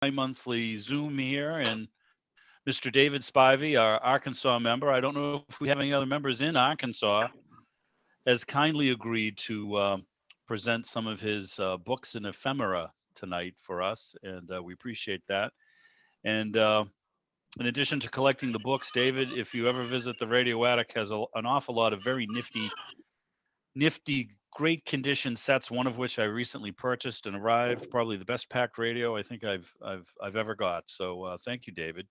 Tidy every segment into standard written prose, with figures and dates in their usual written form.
monthly Zoom here, and Mr. David Spivey, our Arkansas member. I don't know if we have any other members in Arkansas, has kindly agreed to present some of his books and ephemera tonight for us, and we appreciate that. And in addition to collecting the books, David, if you ever visit the Radio Attic, has an awful lot of very nifty, great condition sets. One of which I recently purchased and arrived. Probably the best packed radio I think I've ever got. So thank you, David.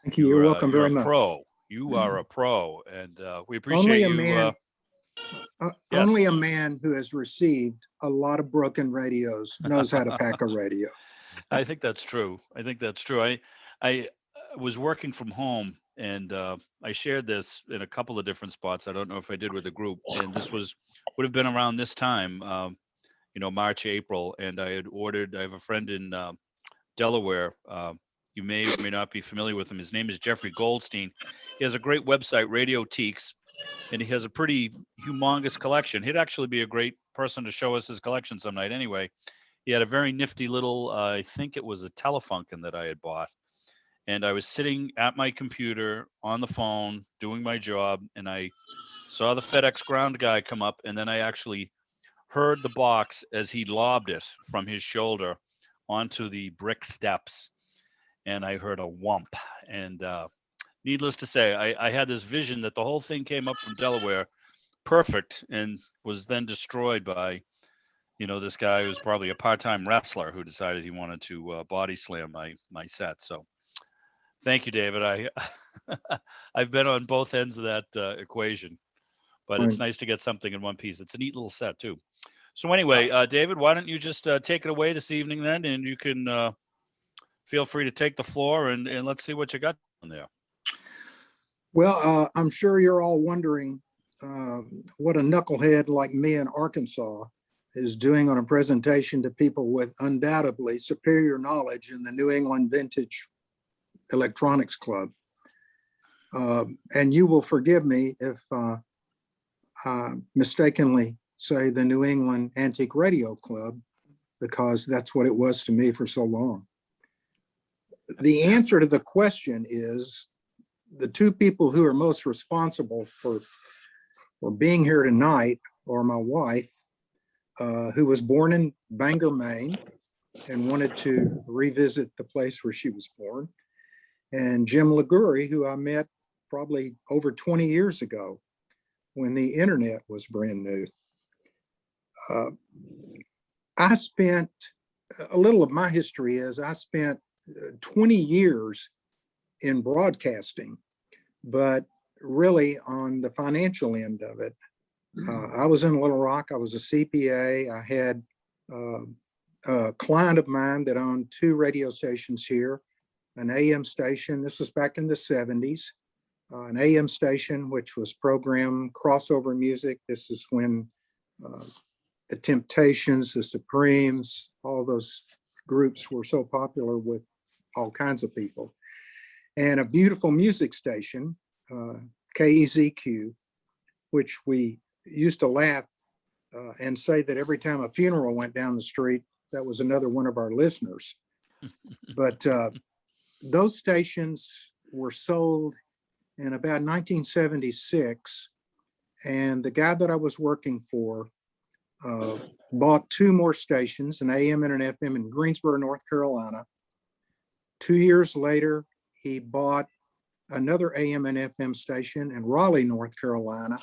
Thank you. You're welcome You're very a much. pro. You are a pro, and we appreciate Only a you. man, Yes. only a man who has received a lot of broken radios knows how to pack a radio. I think that's true. I was working from home, and I shared this in a couple of different spots. I don't know if I did with a group, and this would have been around this time, March, April, and I had ordered. I have a friend in Delaware. You may or may not be familiar with him. His name is Jeffrey Goldstein. He has a great website, Radio Teaks, and he has a pretty humongous collection. He'd actually be a great person to show us his collection some night. Anyway, he had a very nifty little, I think it was a Telefunken that I had bought. And I was sitting at my computer on the phone doing my job, and I saw the FedEx ground guy come up, and then I actually heard the box as he lobbed it from his shoulder onto the brick steps. And I heard a whump. And needless to say, I had this vision that the whole thing came up from Delaware, perfect, and was then destroyed by, this guy who's probably a part-time wrestler who decided he wanted to body slam my set. So thank you, David. I've been on both ends of that equation, but it's nice to get something in one piece. It's a neat little set too. So anyway, David, why don't you just take it away this evening then, and you can feel free to take the floor and let's see what you got on there. Well, I'm sure you're all wondering what a knucklehead like me in Arkansas is doing on a presentation to people with undoubtedly superior knowledge in the New England Vintage Electronics Club. And you will forgive me if I mistakenly say the New England Antique Radio Club, because that's what it was to me for so long. The answer to the question is the two people who are most responsible for being here tonight are my wife, who was born in Bangor, Maine, and wanted to revisit the place where she was born, and Jim Liguri, who I met probably over 20 years ago when the internet was brand new. I spent, a little of my history is I spent 20 years in broadcasting, but really on the financial end of it. I was in Little Rock. I was a CPA. I had a client of mine that owned 2 radio stations here, an AM station. This was back in the 70s, an AM station, which was programmed crossover music. This is when the Temptations, the Supremes, all those groups were so popular with all kinds of people. And a beautiful music station, KEZQ, which we used to laugh and say that every time a funeral went down the street, that was another one of our listeners. But those stations were sold in about 1976. And the guy that I was working for bought 2 more stations, an AM and an FM in Greensboro, North Carolina. 2 years later, he bought another AM and FM station in Raleigh, North Carolina.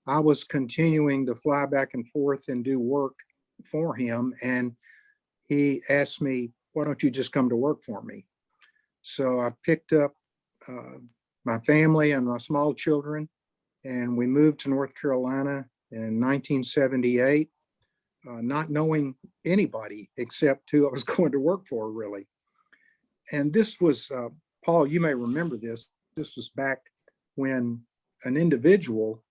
I was continuing to fly back and forth and do work for him. And he asked me, why don't you just come to work for me? So I picked up my family and my small children, and we moved to North Carolina in 1978, not knowing anybody except who I was going to work for, really. And this was, Paul, you may remember this. This was back when an individual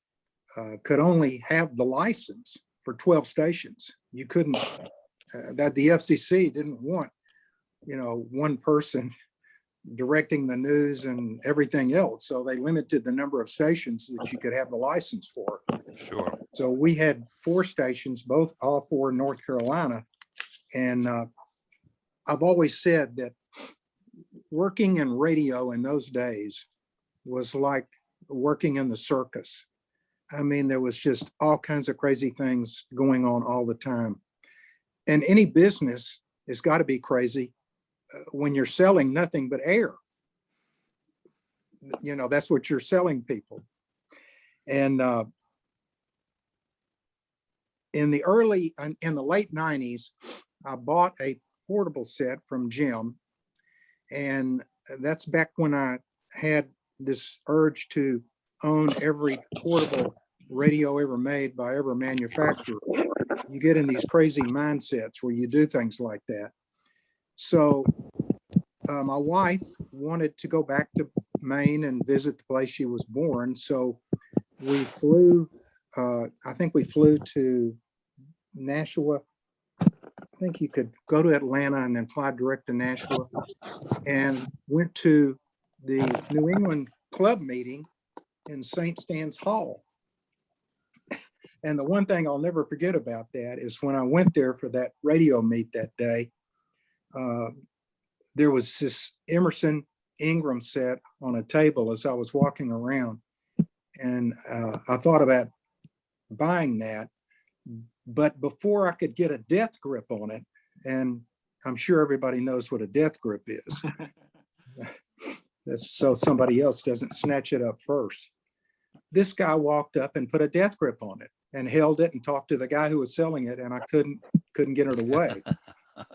could only have the license for 12 stations. You couldn't, that the FCC didn't want, one person directing the news and everything else. So they limited the number of stations that you could have the license for. Sure. So we had 4 stations, all 4 in North Carolina. And I've always said that working in radio in those days was like working in the circus. I mean, there was just all kinds of crazy things going on all the time. And any business has got to be crazy when you're selling nothing but air. You know, that's what you're selling people. And in the late 90s, I bought a portable set from Jim. And that's back when I had this urge to own every portable radio ever made by every manufacturer. You get in these crazy mindsets where you do things like that. So my wife wanted to go back to Maine and visit the place she was born. So we flew, I think we flew to Nashua. I think you could go to Atlanta and then fly direct to Nashua, and went to the New England club meeting in St. Stan's Hall. And the one thing I'll never forget about that is when I went there for that radio meet that day, there was this Emerson Ingram set on a table as I was walking around. And I thought about buying that, but before I could get a death grip on it, and I'm sure everybody knows what a death grip is. That's so somebody else doesn't snatch it up first. This guy walked up and put a death grip on it and held it and talked to the guy who was selling it, and I couldn't get it away.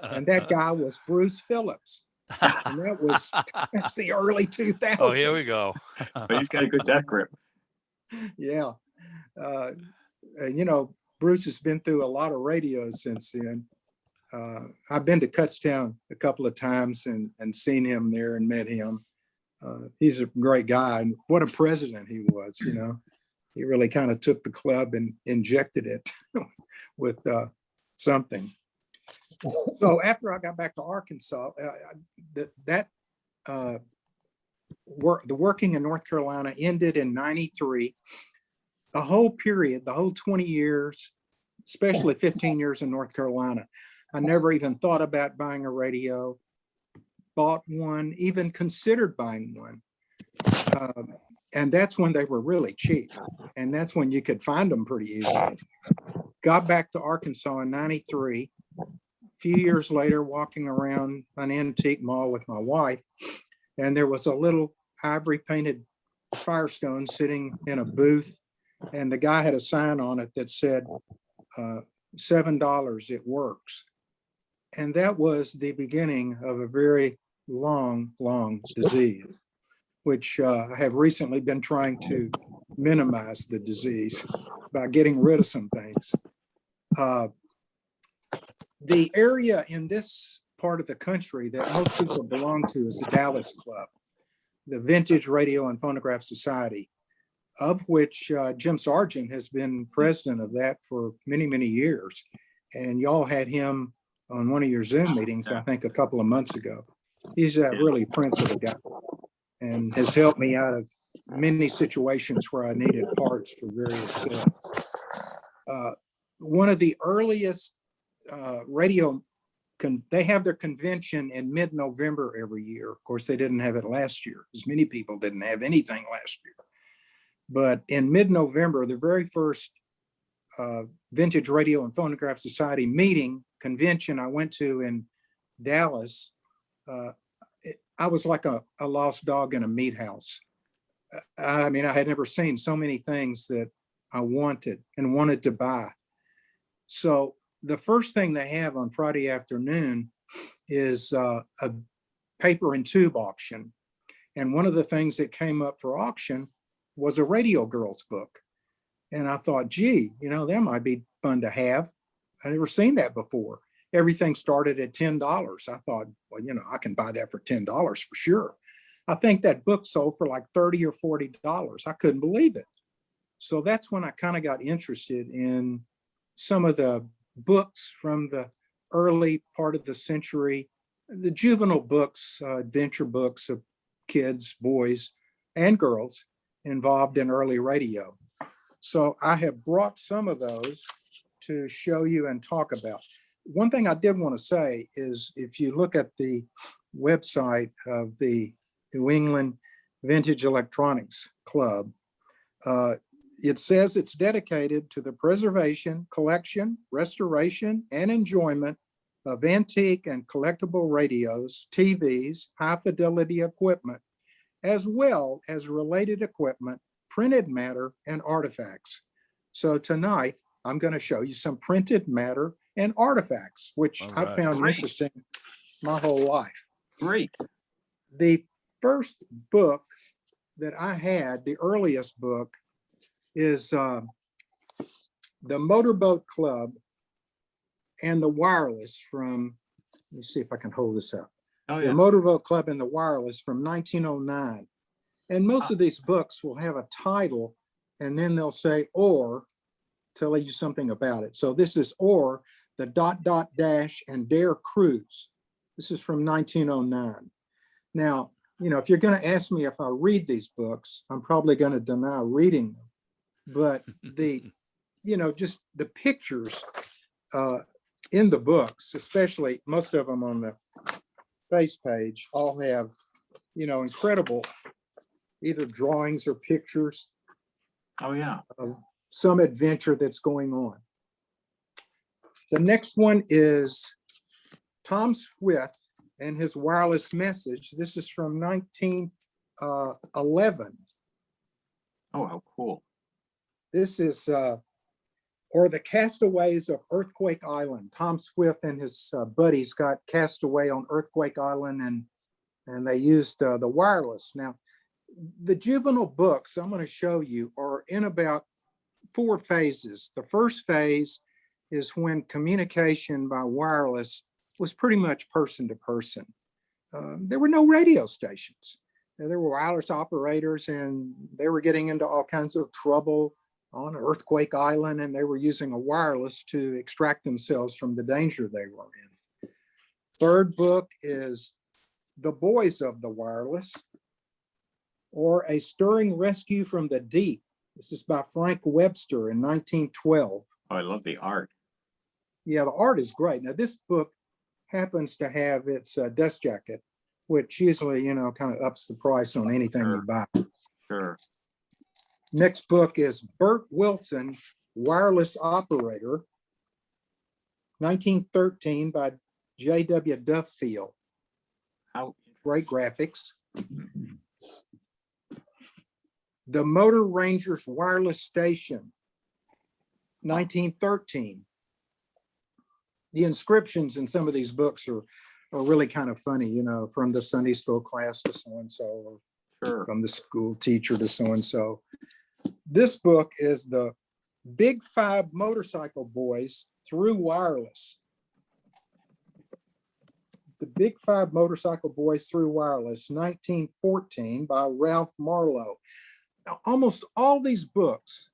And that guy was Bruce Phillips. And that's the early 2000s. Oh, here we go. But he's got a good death grip. Yeah. You know, Bruce has been through a lot of radios since then. I've been to Kutztown a couple of times and seen him there and met him. He's a great guy, and what a president he was. You know, he really kind of took the club and injected it with something. So after I got back to Arkansas, the working in North Carolina ended in '93. The whole period, the whole 20 years, especially 15 years in North Carolina, I never even thought about buying a radio, bought one, even considered buying one. And that's when they were really cheap. And that's when you could find them pretty easily. Got back to Arkansas in '93. A few years later, walking around an antique mall with my wife, and there was a little ivory painted Firestone sitting in a booth. And the guy had a sign on it that said, $7, it works. And that was the beginning of a very long, long disease, which I have recently been trying to minimize the disease by getting rid of some things. The area in this part of the country that most people belong to is the Dallas Club, the Vintage Radio and Phonograph Society, of which Jim Sargent has been president of that for many, many years. And y'all had him on one of your Zoom meetings, I think a couple of months ago. He's a really prince of a guy and has helped me out of many situations where I needed parts for various sets. One of the earliest radio, they have their convention in mid-November every year. Of course, they didn't have it last year, because many people didn't have anything last year. But in mid-November, the very first Vintage Radio and Phonograph Society convention I went to in Dallas, I was like a lost dog in a meat house. I mean, I had never seen so many things that I wanted to buy. So the first thing they have on Friday afternoon is a paper and tube auction. And one of the things that came up for auction was a Radio Girls book. And I thought, gee, you know, that might be fun to have. I've never seen that before. Everything started at $10. I thought, well, you know, I can buy that for $10 for sure. I think that book sold for like $30 or $40. I couldn't believe it. So that's when I kind of got interested in some of the books from the early part of the century, the juvenile books, adventure books of kids, boys, and girls involved in early radio. So I have brought some of those to show you and talk about. One thing I did want to say is if you look at the website of the New England Vintage Electronics Club. It says it's dedicated to the preservation, collection, restoration, and enjoyment of antique and collectible radios, TVs, high fidelity equipment, as well as related equipment, printed matter, and artifacts. So tonight, I'm going to show you some printed matter and artifacts, which All I right. found Great. interesting my whole life. Great. The first book that I had, the earliest book, is the Motorboat Club and the Wireless from, let me see if I can hold this up. Oh, The yeah. Motorboat Club and the Wireless from 1909. And most of these books will have a title and then they'll say, or, tell you something about it. So this is or, the dot, dot, dash, and Dare Cruise. This is from 1909. Now, you know, if you're going to ask me if I read these books, I'm probably going to deny reading them. But the, you know, just the pictures in the books, especially most of them on the face page, all have, you know, incredible either drawings or pictures Oh, yeah. of some adventure that's going on. The next one is Tom Swift and his wireless message. This is from 1911. Oh, how cool. This is, or the Castaways of Earthquake Island. Tom Swift and his buddies got cast away on Earthquake Island, and they used the wireless. Now, the juvenile books I'm going to show you are in about 4 phases. The first phase is when communication by wireless was pretty much person to person. There were no radio stations. There were wireless operators, and they were getting into all kinds of trouble on Earthquake Island, and they were using a wireless to extract themselves from the danger they were in. Third book is The Boys of the Wireless, or A Stirring Rescue from the Deep. This is by Frank Webster in 1912. Oh, I love the art. Yeah, the art is great. Now, this book happens to have its dust jacket, which usually, you know, kind of ups the price on anything you buy. Sure. Next book is Bert Wilson, Wireless Operator, 1913 by J.W. Duffield. How Great graphics. The Motor Rangers Wireless Station, 1913. The inscriptions in some of these books are really kind of funny, you know, from the Sunday school class to so-and-so, or sure. from the school teacher to so-and-so. This book is the Big Five Motorcycle Boys Through Wireless. The Big Five Motorcycle Boys Through Wireless, 1914 by Ralph Marlowe. Now, almost all these books,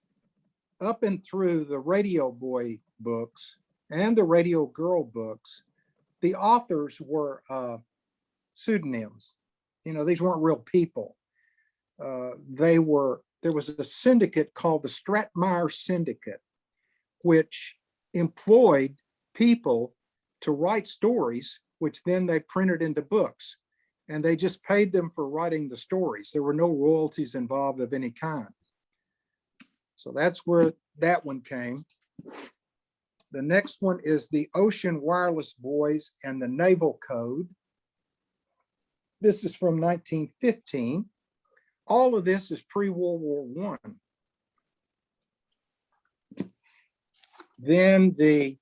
up and through the Radio Boy books and the Radio Girl books, the authors were pseudonyms. You know, these weren't real people. There was a syndicate called the Stratmeyer Syndicate, which employed people to write stories, which then they printed into books. And they just paid them for writing the stories. There were no royalties involved of any kind. So that's where that one came. The next one is the Ocean Wireless Boys and the Naval Code. This is from 1915. All of this is pre-World War I. Then the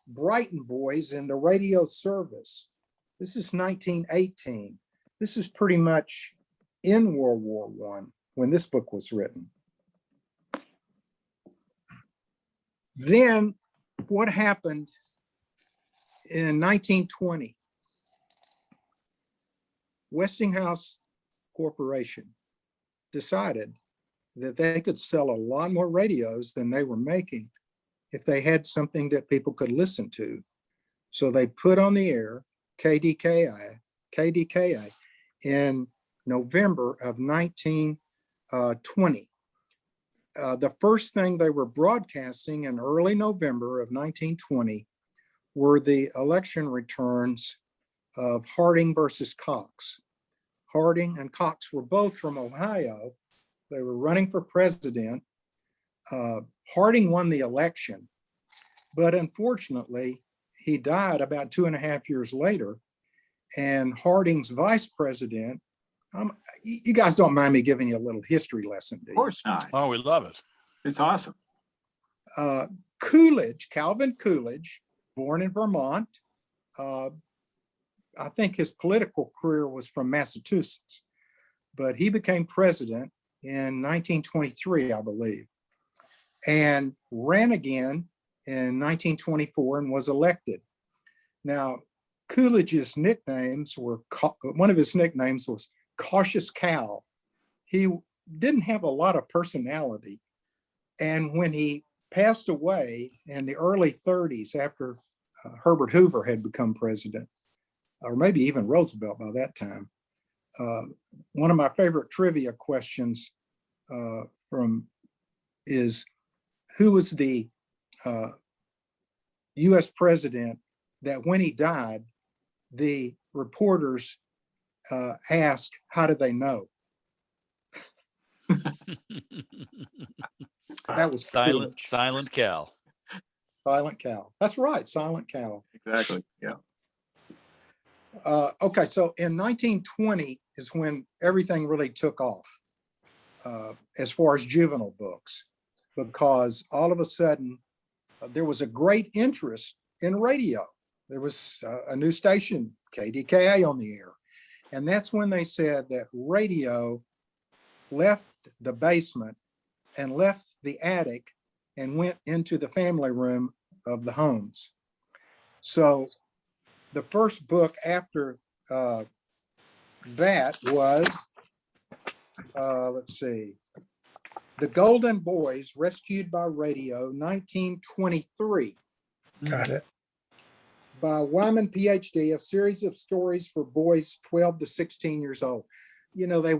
Brighton Boys and the Radio Service. This is 1918. This is pretty much in World War I when this book was written. Then what happened in 1920? Westinghouse Corporation decided that they could sell a lot more radios than they were making if they had something that people could listen to. So they put on the air KDKA in November of 1920. The first thing they were broadcasting in early November of 1920 were the election returns of Harding versus Cox. Harding and Cox were both from Ohio. They were running for president. Harding won the election, but unfortunately, he died about 2.5 years later. And Harding's vice president, you guys don't mind me giving you a little history lesson, do Of you? course not. Oh, we love it. It's awesome. Coolidge, Calvin Coolidge, born in Vermont. I think his political career was from Massachusetts, but he became president in 1923, I believe, and ran again in 1924 and was elected. Now, Coolidge's nicknames were, one of his nicknames was Cautious Cal. He didn't have a lot of personality. And when he passed away in the early 30s after Herbert Hoover had become president, or maybe even Roosevelt by that time, one of my favorite trivia questions is who was the US president that when he died, the reporters asked, how did they know? That was Silent Coolidge. Cal. Silent Cal. That's right, Silent Cal. Exactly. Yeah. Okay, so in 1920 is when everything really took off as far as juvenile books, because all of a sudden there was a great interest in radio. There was a new station, KDKA, on the air. And that's when they said that radio left the basement and left the attic and went into the family room of the homes. So the first book after that was, let's see, The Golden Boys Rescued by Radio, 1923. Got it. By Wyman, PhD, a series of stories for boys 12 to 16 years old. You know, it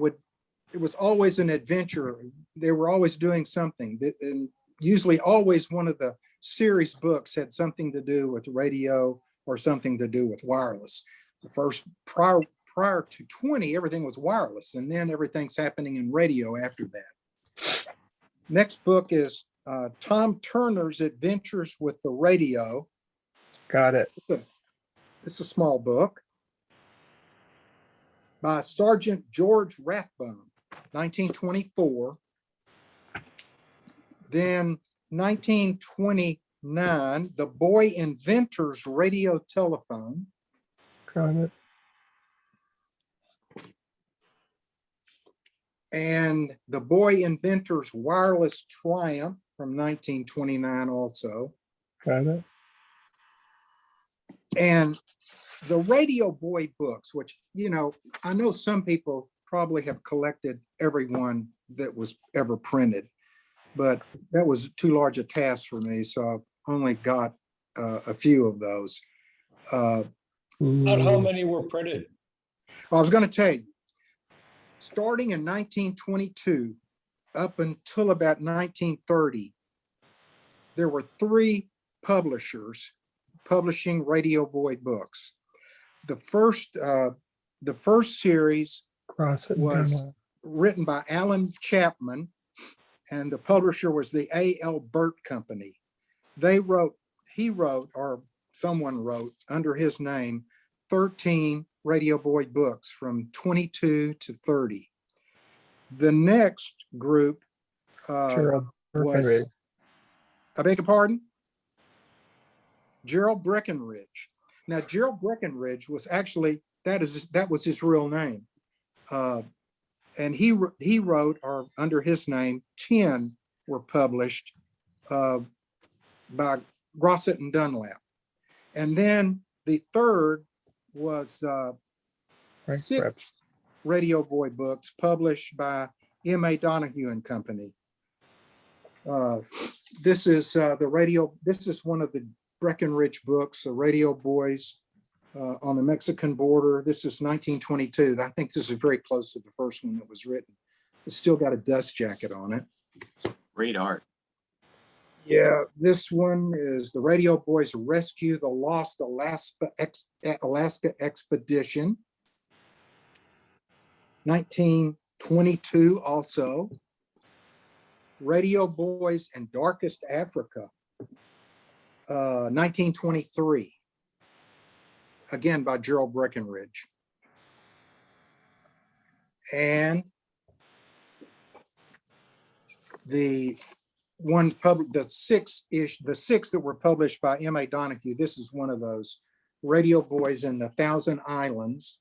was always an adventure. They were always doing something. And usually always one of the series books had something to do with radio or something to do with wireless. The first, prior to 20, everything was wireless, and then everything's happening in radio after that. Next book is Tom Turner's Adventures with the Radio. Got it. It's a small book by Sergeant George Rathbone, 1924. Then 1929, The Boy Inventor's Radio Telephone. Got it. And The Boy Inventor's Wireless Triumph from 1929 also. Got it. And the Radio Boy books, which, you know, I know some people probably have collected every one that was ever printed, but that was too large a task for me. So I've only got a few of those. Not how many were printed. I was going to tell you, starting in 1922 up until about 1930, there were 3 publishers publishing Radio Boy books. The first series was written by Alan Chapman, and the publisher was the A.L. Burt Company. He wrote, or someone wrote under his name, 13 Radio Boy books from 22 to 30. The next group Gerald was, Breckenridge. I beg your pardon? Gerald Breckenridge. Now, Gerald Breckenridge was actually, that was his real name. And he wrote, or under his name, 10 were published by Grosset and Dunlap. And then the third was 6 Radio Boy books published by M.A. Donahue and Company. This is one of the Breckenridge books, the Radio Boys on the Mexican border. This is 1922. I think this is very close to the first one that was written. It's still got a dust jacket on it. Great art. Yeah, this one is the Radio Boys Rescue the Lost Alaska Expedition. 1922 also. Radio Boys in Darkest Africa. 1923. Again by Gerald Breckenridge. And the six that were published by M.A. Donahue. This is one of those. Radio Boys in the Thousand Islands,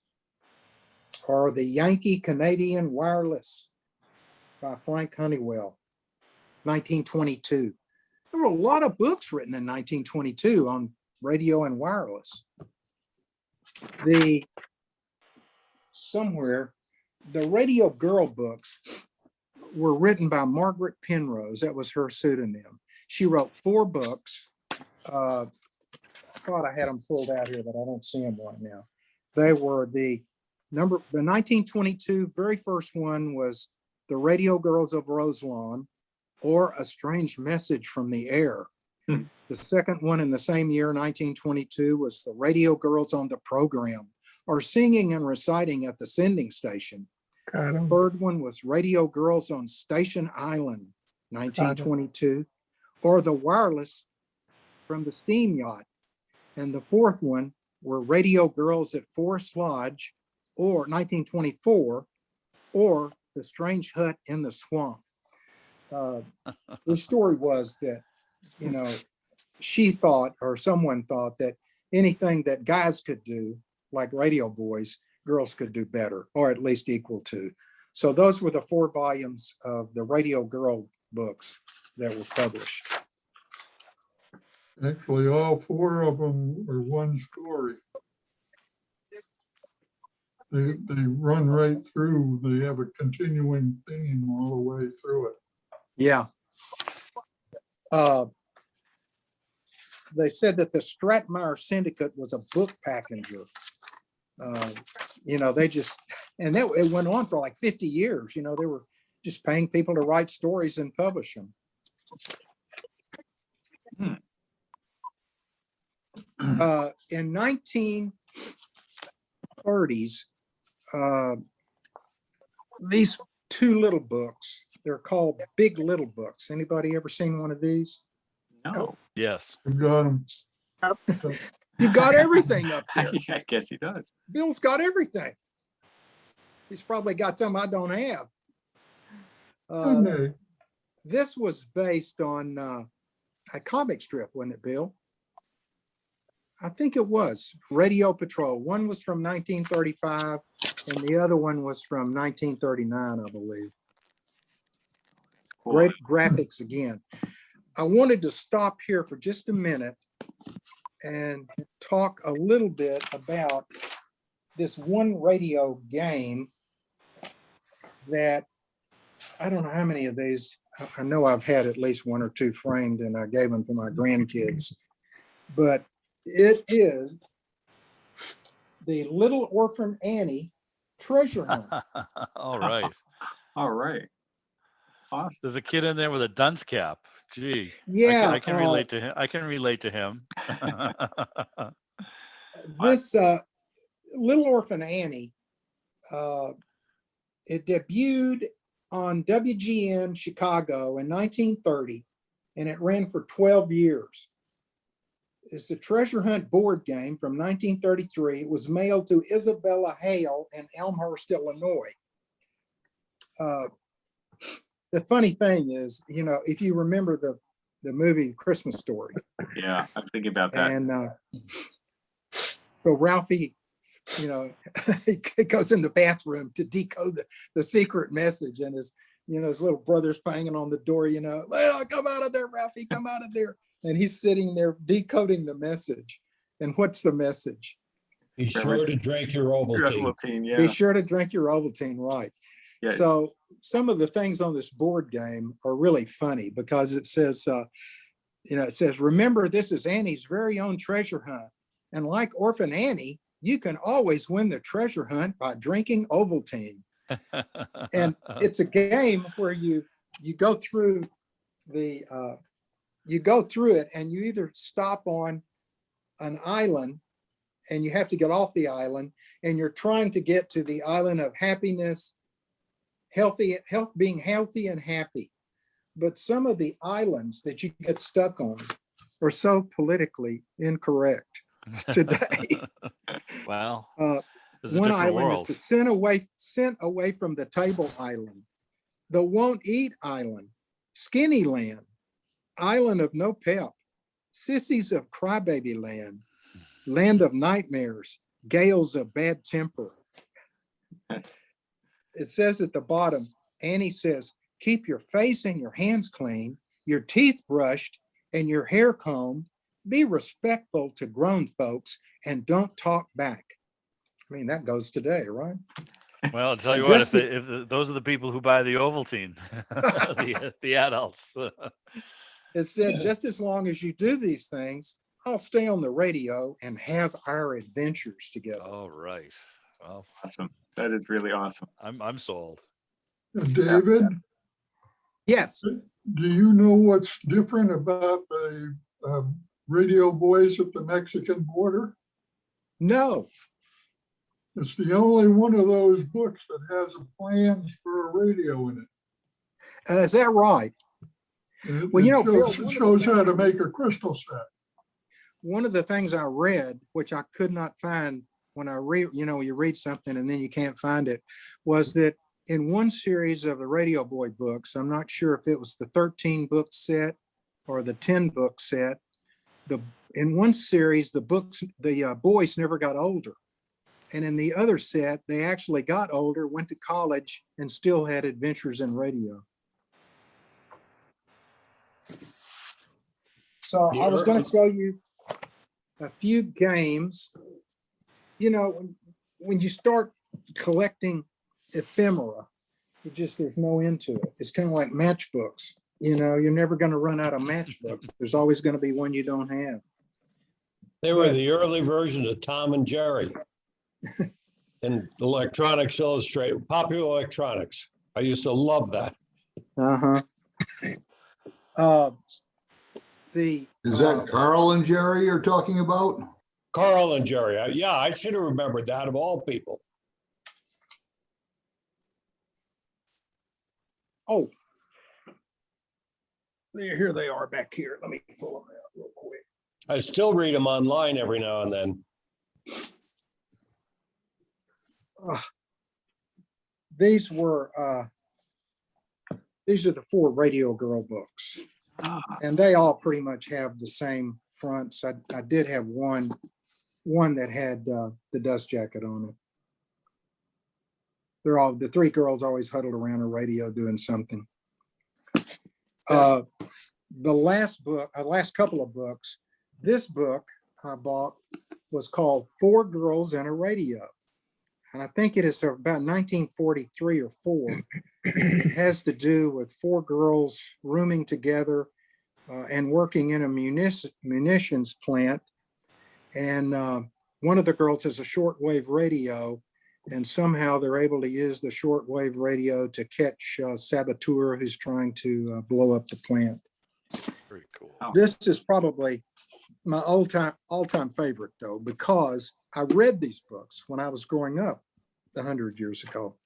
or the Yankee Canadian Wireless by Frank Honeywell, 1922. There were a lot of books written in 1922 on radio and wireless. The Radio Girl books were written by Margaret Penrose. That was her pseudonym. She wrote 4 books. I thought I had them pulled out here, but I don't see them right now. They were the 1922 very first one was The Radio Girls of Roselawn, or A Strange Message from the Air. The second one in the same year, 1922, was The Radio Girls on the Program, or Singing and Reciting at the Sending Station. Third one was Radio Girls on Station Island, 1922, or The Wireless from the Steam Yacht. And the fourth one were Radio Girls at Forest Lodge, or 1924, or The Strange Hut in the Swamp. The story was that, she thought, or someone thought, that anything that guys could do, like Radio Boys, girls could do better, or at least equal to. So those were the 4 volumes of the Radio Girl books that were published. Actually, all 4 of them are one story. They run right through. They have a continuing theme all the way through it. Yeah. They said that the Stratmeyer Syndicate was a book packager. They just, and it went on for like 50 years. They were just paying people to write stories and publish them. In 1930s, these 2 little books, they're called Big Little Books. Anybody ever seen one of these? No. Yes. We got them. You got everything up there. I guess he does. Bill's got everything. He's probably got some I don't have. Okay. This was based on a comic strip, wasn't it, Bill? I think it was Radio Patrol. One was from 1935 and the other one was from 1939, I believe. Cool. Great graphics again. I wanted to stop here for just a minute and talk a little bit about this one radio game that, I don't know how many of these, I know I've had at least 1 or 2 framed and I gave them to my grandkids, but it is the Little Orphan Annie treasure hunt. All right. All right. Awesome. There's a kid in there with a dunce cap. Gee. Yeah, I can relate to him. I can relate to him. This Little Orphan Annie, it debuted on WGN Chicago in 1930, and it ran for 12 years. It's a treasure hunt board game from 1933. It was mailed to Isabella Hale in Elmhurst, Illinois. The funny thing is, if you remember the movie Christmas Story. Yeah, I'm thinking about that. And so Ralphie, he goes in the bathroom to decode the secret message, and his little brother's banging on the door, well, come out of there, Ralphie, come out of there. And he's sitting there decoding the message. And what's the message? Be sure to drink your Ovaltine. Yeah. Be sure to drink your Ovaltine, right? Yeah. So some of the things on this board game are really funny because it says, remember, this is Annie's very own treasure hunt. And like Orphan Annie, you can always win the treasure hunt by drinking Ovaltine. And it's a game where you go through the you go through it and you either stop on an island and you have to get off the island and you're trying to get to the island of happiness, being healthy and happy. But some of the islands that you get stuck on are so politically incorrect today. Well, Uh, there's a One different island world. is the sent away from the table island, the won't eat island, skinny land, island of no pep, sissies of crybaby land, land of nightmares, gales of bad temper. It says at the bottom, Annie says, keep your face and your hands clean, your teeth brushed and your hair combed, be respectful to grown folks and don't talk back. I mean, that goes today, right? Well, I'll tell And you what, just those are the people who buy the Ovaltine, the adults. It said, just as long as you do these things, I'll stay on the radio and have our adventures together. All right. Well, Awesome. That is really awesome. I'm sold. David, Yes, do you know what's different about the radio boys at the Mexican border? no, It's the only one of those books that has plans for a radio in it. is that right? It- Well, you know, it Bill, shows- one it of the shows how things to I- make a crystal set. One of the things I read, which I could not find when I read, you read something and then you can't find it, was that in one series of the Radio Boy books, I'm not sure if it was the 13 book set or the 10 book set, in one series, the boys never got older. And in the other set, they actually got older, went to college, and still had adventures in radio. So I was going to show you a few games. When you start collecting ephemera, there's no end to it. It's kind of like matchbooks. You're never going to run out of matchbooks. There's always going to be one you don't have. They were the early version of Tom and Jerry. And Electronics Illustrated, Popular Electronics. I used to love that. Uh-huh. Is that Carl and Jerry you're talking about? Carl and Jerry. Yeah, I should have remembered that of all people. Oh, here they are back here. Let me pull them out real quick. I still read them online every now and then. These are the 4 Radio Girl books, and they all pretty much have the same fronts. I did have one that had the dust jacket on it. The 3 girls always huddled around a radio doing something. The last couple of books, this book I bought was called 4 Girls and a Radio. And I think it is about 1943 or 4. It has to do with 4 girls rooming together and working in a munitions plant. And one of the girls has a shortwave radio, and somehow they're able to use the shortwave radio to catch a saboteur who's trying to blow up the plant. Very cool. This is probably my all-time favorite, though, because I read these books when I was growing up 100 years ago,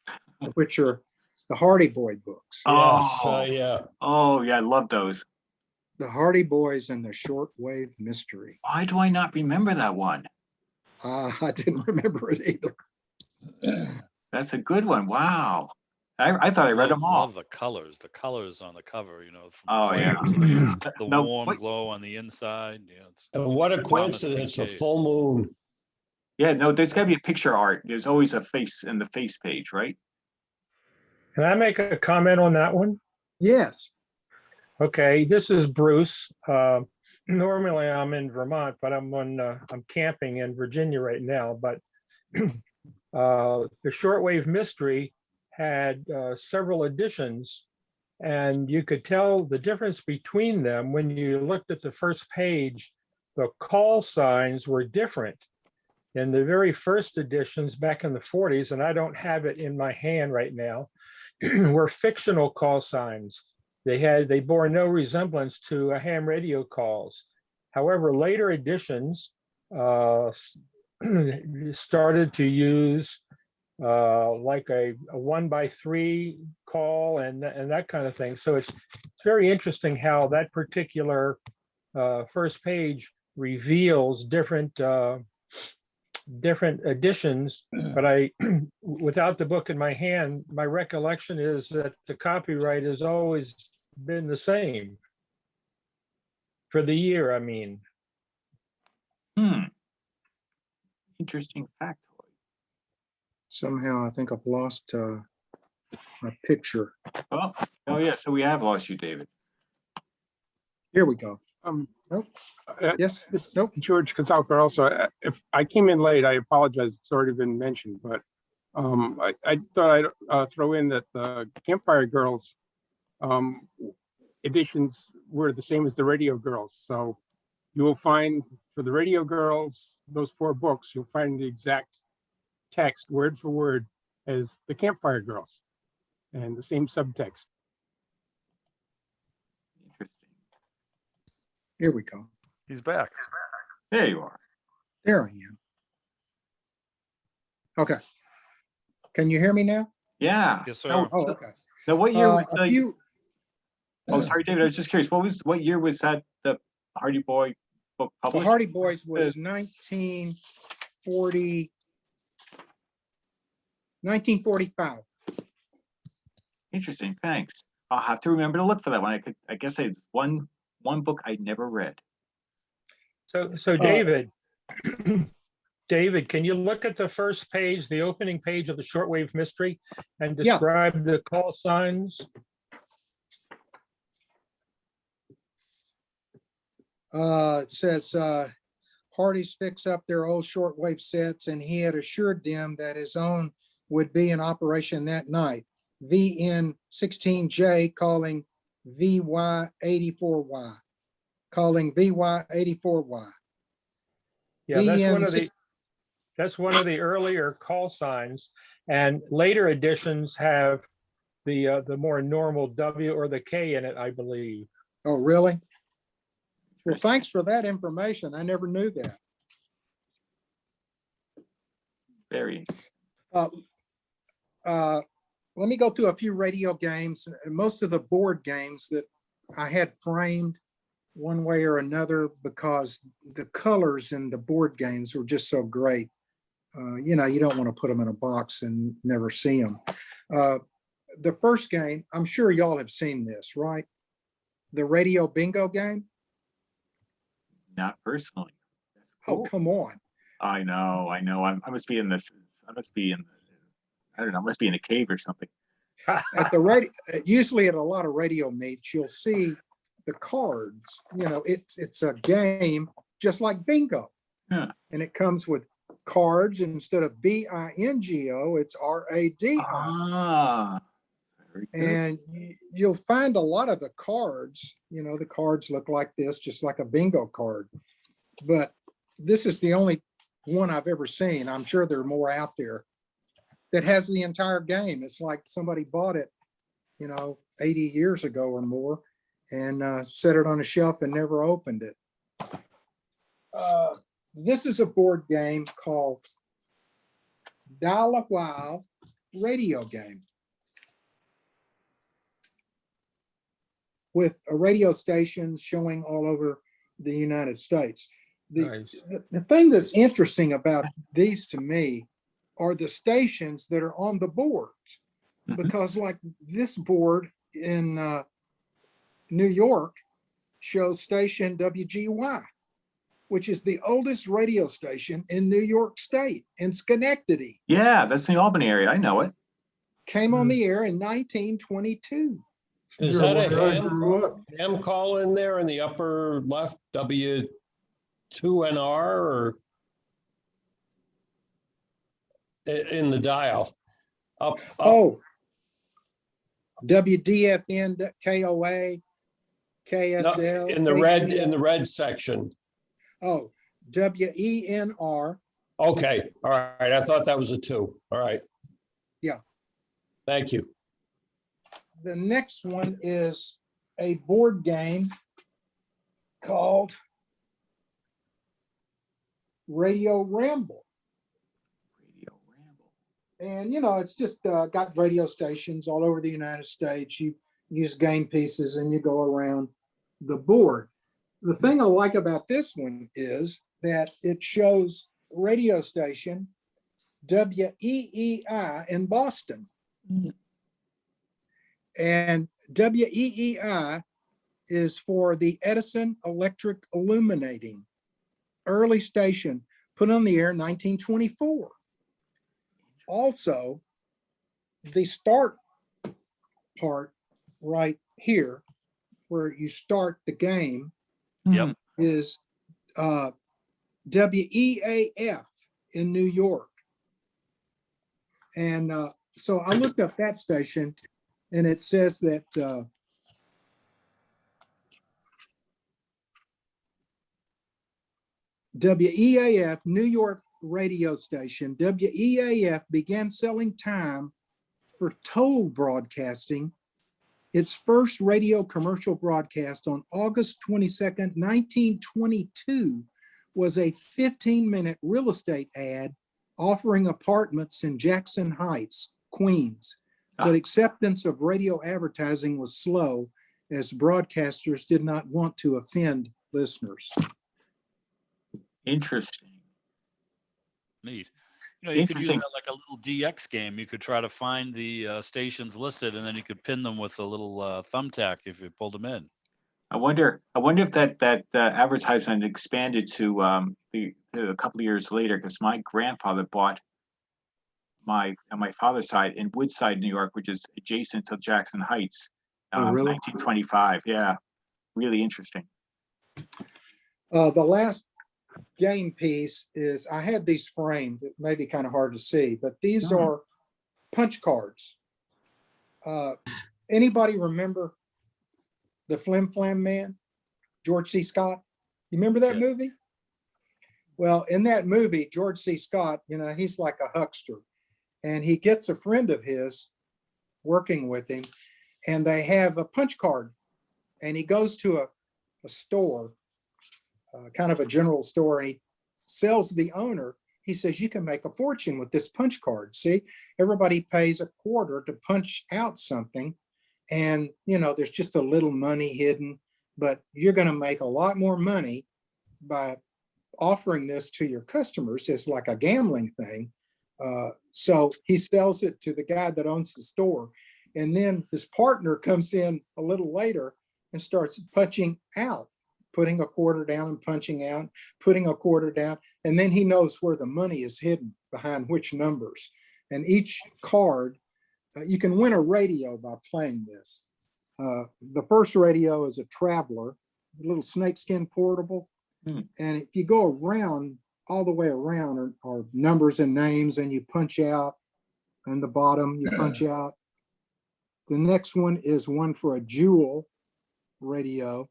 which are the Hardy Boy books. Yeah. Oh, yeah, I love those. The Hardy Boys and the Shortwave Mystery. Why do I not remember that one? I didn't remember it either. That's a good one. Wow. I thought I read them all. Love the colors on the cover, from Oh, white yeah. to the No, warm wait. glow on the inside. And what a Promise coincidence, a PK. full moon. Yeah, no, there's got to be a picture art. There's always a face in the face page, right? Can I make a comment on that one? Yes. Okay, this is Bruce. Normally I'm in Vermont, but I'm camping in Virginia right now. But the Shortwave Mystery had several editions, and you could tell the difference between them when you looked at the first page. The call signs were different. In the very first editions back in the 40s, and I don't have it in my hand right now, were fictional call signs. They bore no resemblance to ham radio calls. However, later editions started to use like a 1x3 call and that kind of thing. So it's very interesting how that particular first page reveals different editions. But without the book in my hand, my recollection is that the copyright has always been the same for the year, I mean. Interesting factoid. Somehow I think I've lost my picture. Oh, yeah, so we have lost you, David. Here we go. Nope. Yes, This nope. George Kazalka also, if I came in late, I apologize. It's already been mentioned, but I thought I'd throw in that the Campfire Girls editions were the same as the Radio Girls. So you will find for the Radio Girls, those 4 books, you'll find the exact text word for word as the Campfire Girls and the same subtext. Interesting. Here we go. He's back. There you are. There I am. Okay. Can you hear me now? Yeah. Yes, sir. Now, Oh, okay. now what year was A few. Oh, sorry, David. I was just curious. What year was that the Hardy Boy book The published? Hardy Boys was 1945. Interesting. Thanks. I'll have to remember to look for that one. I guess it's one book I never read. So David, David, can you look at the first page, the opening page of the Shortwave Mystery, and Yeah. describe the call signs? It says Hardy's fixed up their old shortwave sets, and he had assured them that his own would be in operation that night. VN16J calling VY84Y, calling VY84Y. Yeah, VN that's one of the earlier call signs, and later editions have the more normal W or the K in it, I believe. Oh, really? Well, thanks for that information. I never knew that. Very. Let me go through a few radio games. Most of the board games that I had framed one way or another because the colors in the board games were just so great. You know, you don't want to put them in a box and never see them. The first game, I'm sure y'all have seen this, right? The radio bingo game. Not personally. That's Oh, cool. come on. I know. I must be in this. I must be in. I don't know. I must be in a cave or something. At the radio, usually at a lot of radio meets, you'll see the cards. You know, it's a game just like bingo. Yeah. And it comes with cards. Instead of BINGO, it's RADI. Ah. Very good. And you'll find a lot of the cards, you know, the cards look like this, just like a bingo card. But this is the only one I've ever seen. I'm sure there are more out there that has the entire game. It's like somebody bought it, you know, 80 years ago or more and set it on a shelf and never opened it. This is a board game called Dial a While Radio Game, with radio stations showing all over the United States. Nice. The thing that's interesting about these to me are the stations that are on the boards, because like this board in New York shows station WGY, which is the oldest radio station in New York State, in Schenectady. Yeah, that's the Albany area. I know it. Came on the air in 1922. Is Yeah, that where I a grew up. ham call in there in the upper left, W2NR, or in the dial? Up. Oh, WDFN, KOA, No, KSL. in the red section. Oh, WENR. Okay, all right. I thought that was a 2. All right. Yeah. Thank you. The next one is a board game called Radio Ramble. Radio Ramble. And, you know, it's just got radio stations all over the United States. You use game pieces and you go around the board. The thing I like about this one is that it shows radio station WEEI in Boston. And WEEI is for the Edison Electric Illuminating, early station, put on the air in 1924. Also, the start part right here, where you start the game, Yep. is WEAF in New York. And so I looked up that station, and it says that WEAF, New York radio station, WEAF began selling time for toll broadcasting. Its first radio commercial broadcast on August 22nd, 1922 was a 15-minute real estate ad offering apartments in Jackson Heights, Queens. But acceptance of radio advertising was slow as broadcasters did not want to offend listeners. Interesting. Neat. You know, you could use that Interesting. like a little DX game. You could try to find the stations listed, and then you could pin them with a little thumbtack if you pulled them in. I wonder if that advertisement expanded to a couple of years later, because my grandfather bought on my father's side in Woodside, New York, which is adjacent to Jackson Heights, Oh, really? 1925. Yeah, really interesting. The last game piece is, I had these framed. It may be kind of hard to see, but these are punch cards. Anybody remember the Flim Flam Man, George C. Scott? You remember that movie? Well, in that movie, George C. Scott, you know, he's like a huckster, and he gets a friend of his working with him, and they have a punch card, and he goes to a store, kind of a general store, and he sells the owner. He says, you can make a fortune with this punch card. See, everybody pays a quarter to punch out something. And, you know, there's just a little money hidden, but you're going to make a lot more money by offering this to your customers. It's like a gambling thing. So he sells it to the guy that owns the store. And then his partner comes in a little later and starts punching out, putting a quarter down and punching out, putting a quarter down. And then he knows where the money is hidden behind which numbers. And each card, you can win a radio by playing this. The first radio is a Traveler, a little snakeskin portable. And if you go around, all the way around are numbers and names, and you punch out. And the bottom, you punch out. The next one is one for a Jewel radio.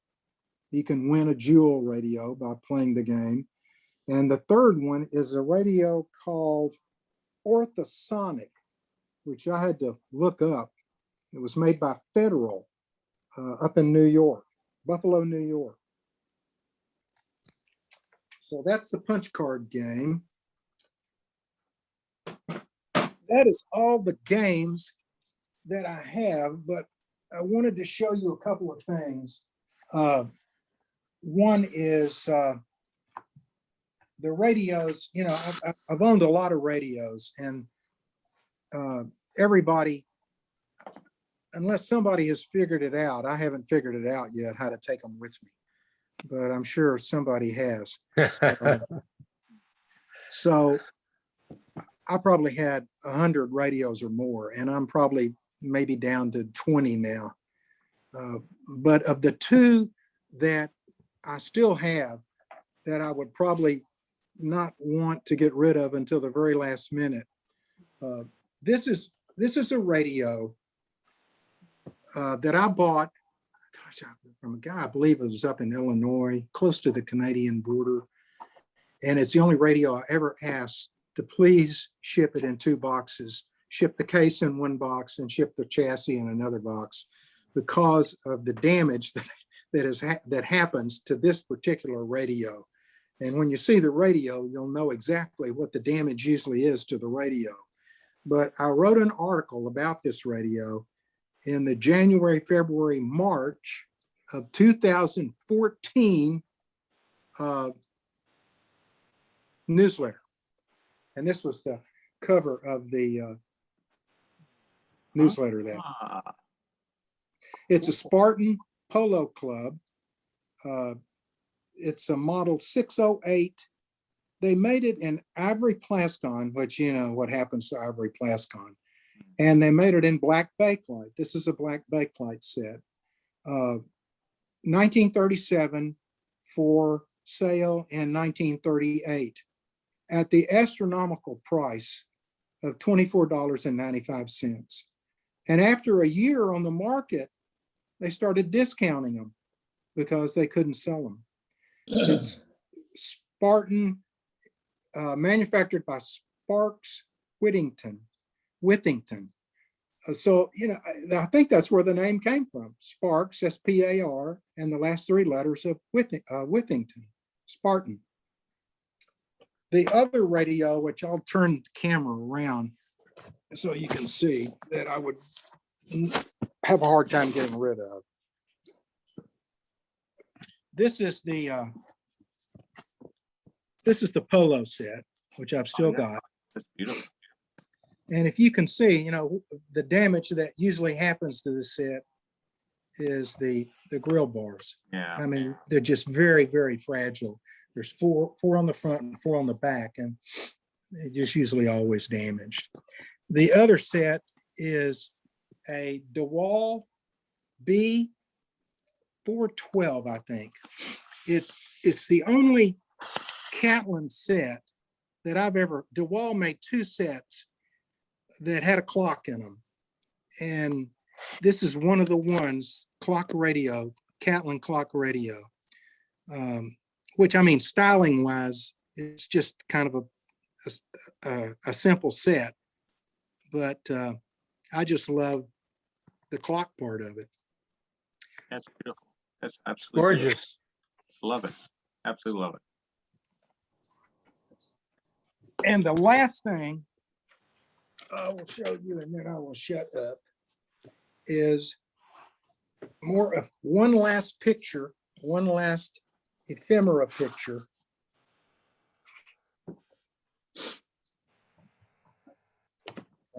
You can win a Jewel radio by playing the game. And the third one is a radio called Orthosonic, which I had to look up. It was made by Federal up in New York, Buffalo, New York. So that's the punch card game. That is all the games that I have, but I wanted to show you a couple of things. One is the radios. You know, I've owned a lot of radios, and everybody, unless somebody has figured it out, I haven't figured it out yet how to take them with me, but I'm sure somebody has. So I probably had 100 radios or more, and I'm probably maybe down to 20 now. But of the two that I still have that I would probably not want to get rid of until the very last minute, this is a radio that I bought, from a guy, I believe it was up in Illinois, close to the Canadian border. And it's the only radio I ever asked to please ship it in 2 boxes, ship the case in 1 box and ship the chassis in another box, because of the damage that happens to this particular radio. And when you see the radio, you'll know exactly what the damage usually is to the radio. But I wrote an article about this radio in the January, February, March of 2014 newsletter. And this was the cover of the newsletter there. It's a Spartan Polo Club. It's a model 608. They made it in ivory plascon, which you know what happens to ivory plascon. And they made it in black bakelite. This is a black bakelite set. 1937 for sale in 1938 at the astronomical price of $24.95. And after a year on the market, they started discounting them because they couldn't sell them. It's Spartan, manufactured by Sparks Whittington. So, you know, I think that's where the name came from. Sparks, S-P-A-R, and the last three letters of Whittington, Spartan. The other radio, which I'll turn the camera around so you can see that I would have a hard time getting rid of. This is the Polo set, which I've still got. That's beautiful. And if you can see, you know, the damage that usually happens to the set is the grill bars. Yeah. I mean, they're just very, very fragile. There's four on the front and four on the back, and they're just usually always damaged. The other set is a DeWalt B412, I think. It's the only Catlin set that I've ever, DeWalt made two sets that had a clock in them. And this is one of the ones, clock radio, Catlin clock radio, which I mean, styling wise, it's just kind of a simple set, but I just love the clock part of it. That's beautiful. That's absolutely beautiful. Gorgeous. Love it. Absolutely love it. And the last thing I will show you, and then I will shut up, is more of one last picture, one last ephemera picture. I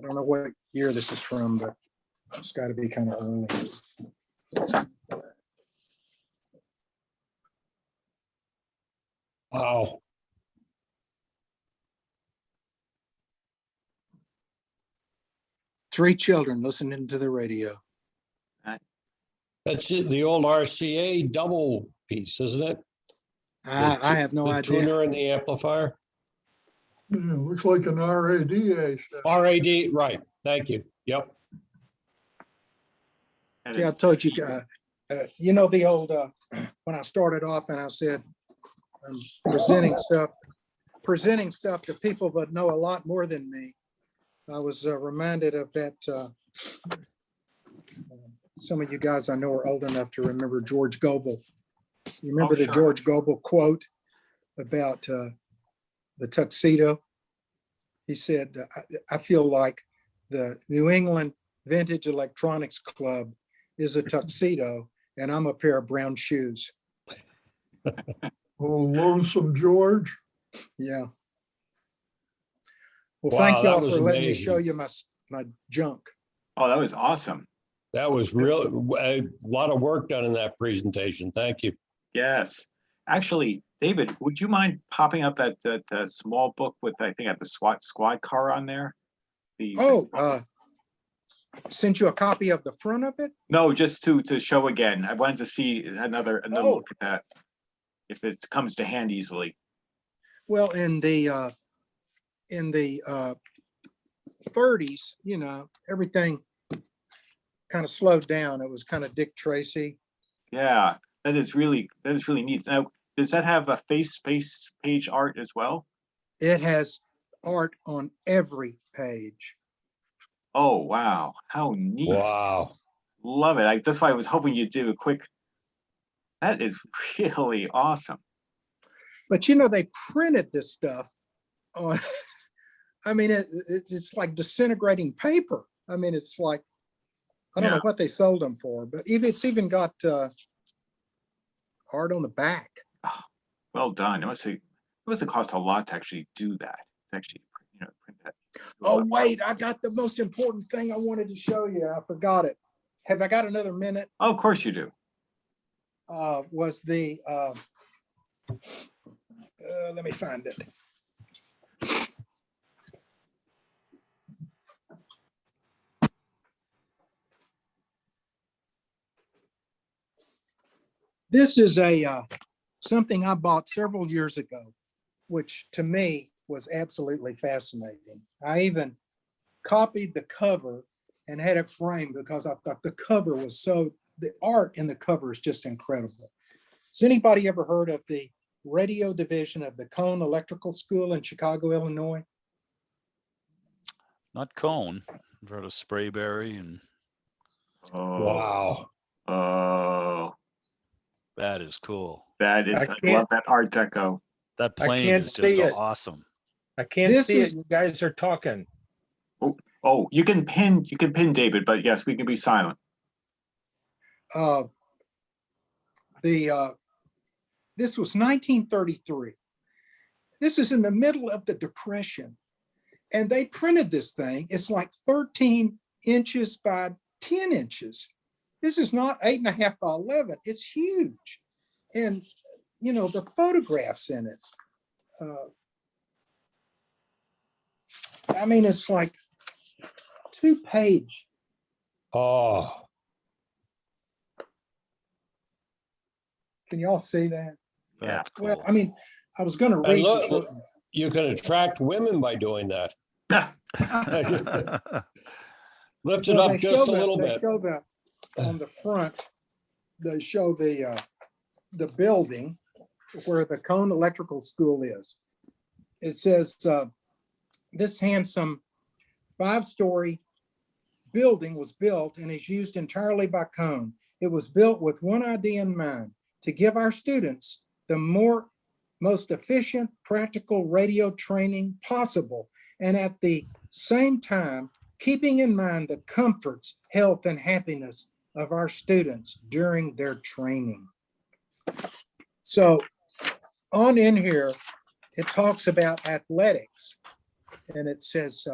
don't know what year this is from, but it's got to be kind of early. Wow. Three children listening to the radio. That's it, the old RCA double piece, isn't it? I have no The idea. tuner and the amplifier. Yeah, looks like an RADA set. RAD, right. Thank you. Yep. That Yeah, I is- told you, you know, the old, when I started off and I said, I'm presenting stuff to people that know a lot more than me. I was reminded of that. Some of you guys I know are old enough to remember George Goebel. You remember the sure. George Goebel quote about the tuxedo? He said, I feel like the New England Vintage Electronics Club is a tuxedo and I'm a pair of brown shoes. Oh, Lonesome George. Yeah. Well, Wow, thank that y'all was for letting me show amazing. you my junk. Oh, that was awesome. That was real, a lot of work done in that presentation. Thank you. Yes. Actually, David, would you mind popping up that small book with, I think, the SWAT squad car on there? Sent you a copy of the front of it? No, just to show again. I wanted to see another Oh. look at that, if it comes to hand easily. Well, in the 30s, you know, everything kind of slowed down. It was kind of Dick Tracy. Yeah, that is really neat. Now, does that have a face page art as well? It has art on every page. Oh, wow. How neat. Wow. Love it. That's why I was hoping you'd do a quick. That is really awesome. But you know, they printed this stuff on, I mean, it's like disintegrating paper. I mean, it's like, I don't know what they sold them for, but it's even got art on the back. Oh, well done. It must have cost a lot to actually do that. To actually, print that. Oh, wait, I got the most important thing I wanted to show you. I forgot it. Have I got another minute? Oh, of course you do. Was the, let me find it. This is something I bought several years ago, which to me was absolutely fascinating. I even copied the cover and had it framed because I thought the cover was the art in the cover is just incredible. Has anybody ever heard of the radio division of the Cone Electrical School in Chicago, Illinois? Not Cone. I've heard of Sprayberry and. Oh, Wow. oh, That is cool. that is. I love that Art Deco. That I plane can't is just see it. awesome. I can't This see is- it. You guys are talking. Oh, you can pin David, but yes, we can be silent. This was 1933. This is in the middle of the Depression. And they printed this thing. It's like 13 inches by 10 inches. This is not 8.5 by 11. It's huge. And, you know, the photographs in it. I mean, it's like 2-page. Oh, Can you all see that? Yeah. That's cool. Well, I mean, I was going to And read look, you. you can attract women by doing that. Lift it Well, up just a little They bit. show that on the front. They show the building where the Cone Electrical School is. It says this handsome 5-story building was built and is used entirely by Cone. It was built with one idea in mind: to give our students the most efficient, practical radio training possible, and at the same time, keeping in mind the comforts, health, and happiness of our students during their training. So on in here, it talks about athletics, and it says,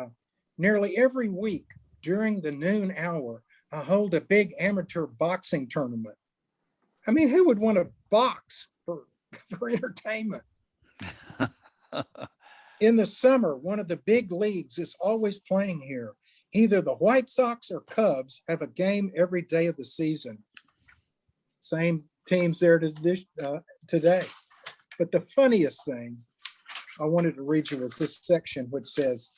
nearly every week during the noon hour, I hold a big amateur boxing tournament. I mean, who would want to box for entertainment? In the summer, one of the big leagues is always playing here. Either the White Sox or Cubs have a game every day of the season. Same teams there today. But the funniest thing I wanted to read you was this section, which says,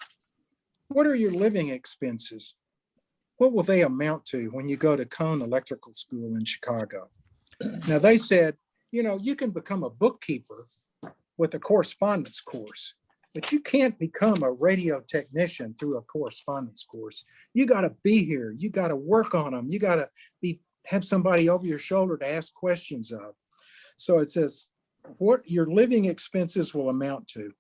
what are your living expenses? What will they amount to when you go to Cone Electrical School in Chicago? Now, they said, you know, you can become a bookkeeper with a correspondence course, but you can't become a radio technician through a correspondence course. You got to be here. You got to work on them. You got to have somebody over your shoulder to ask questions of. So it says, what your living expenses will amount to.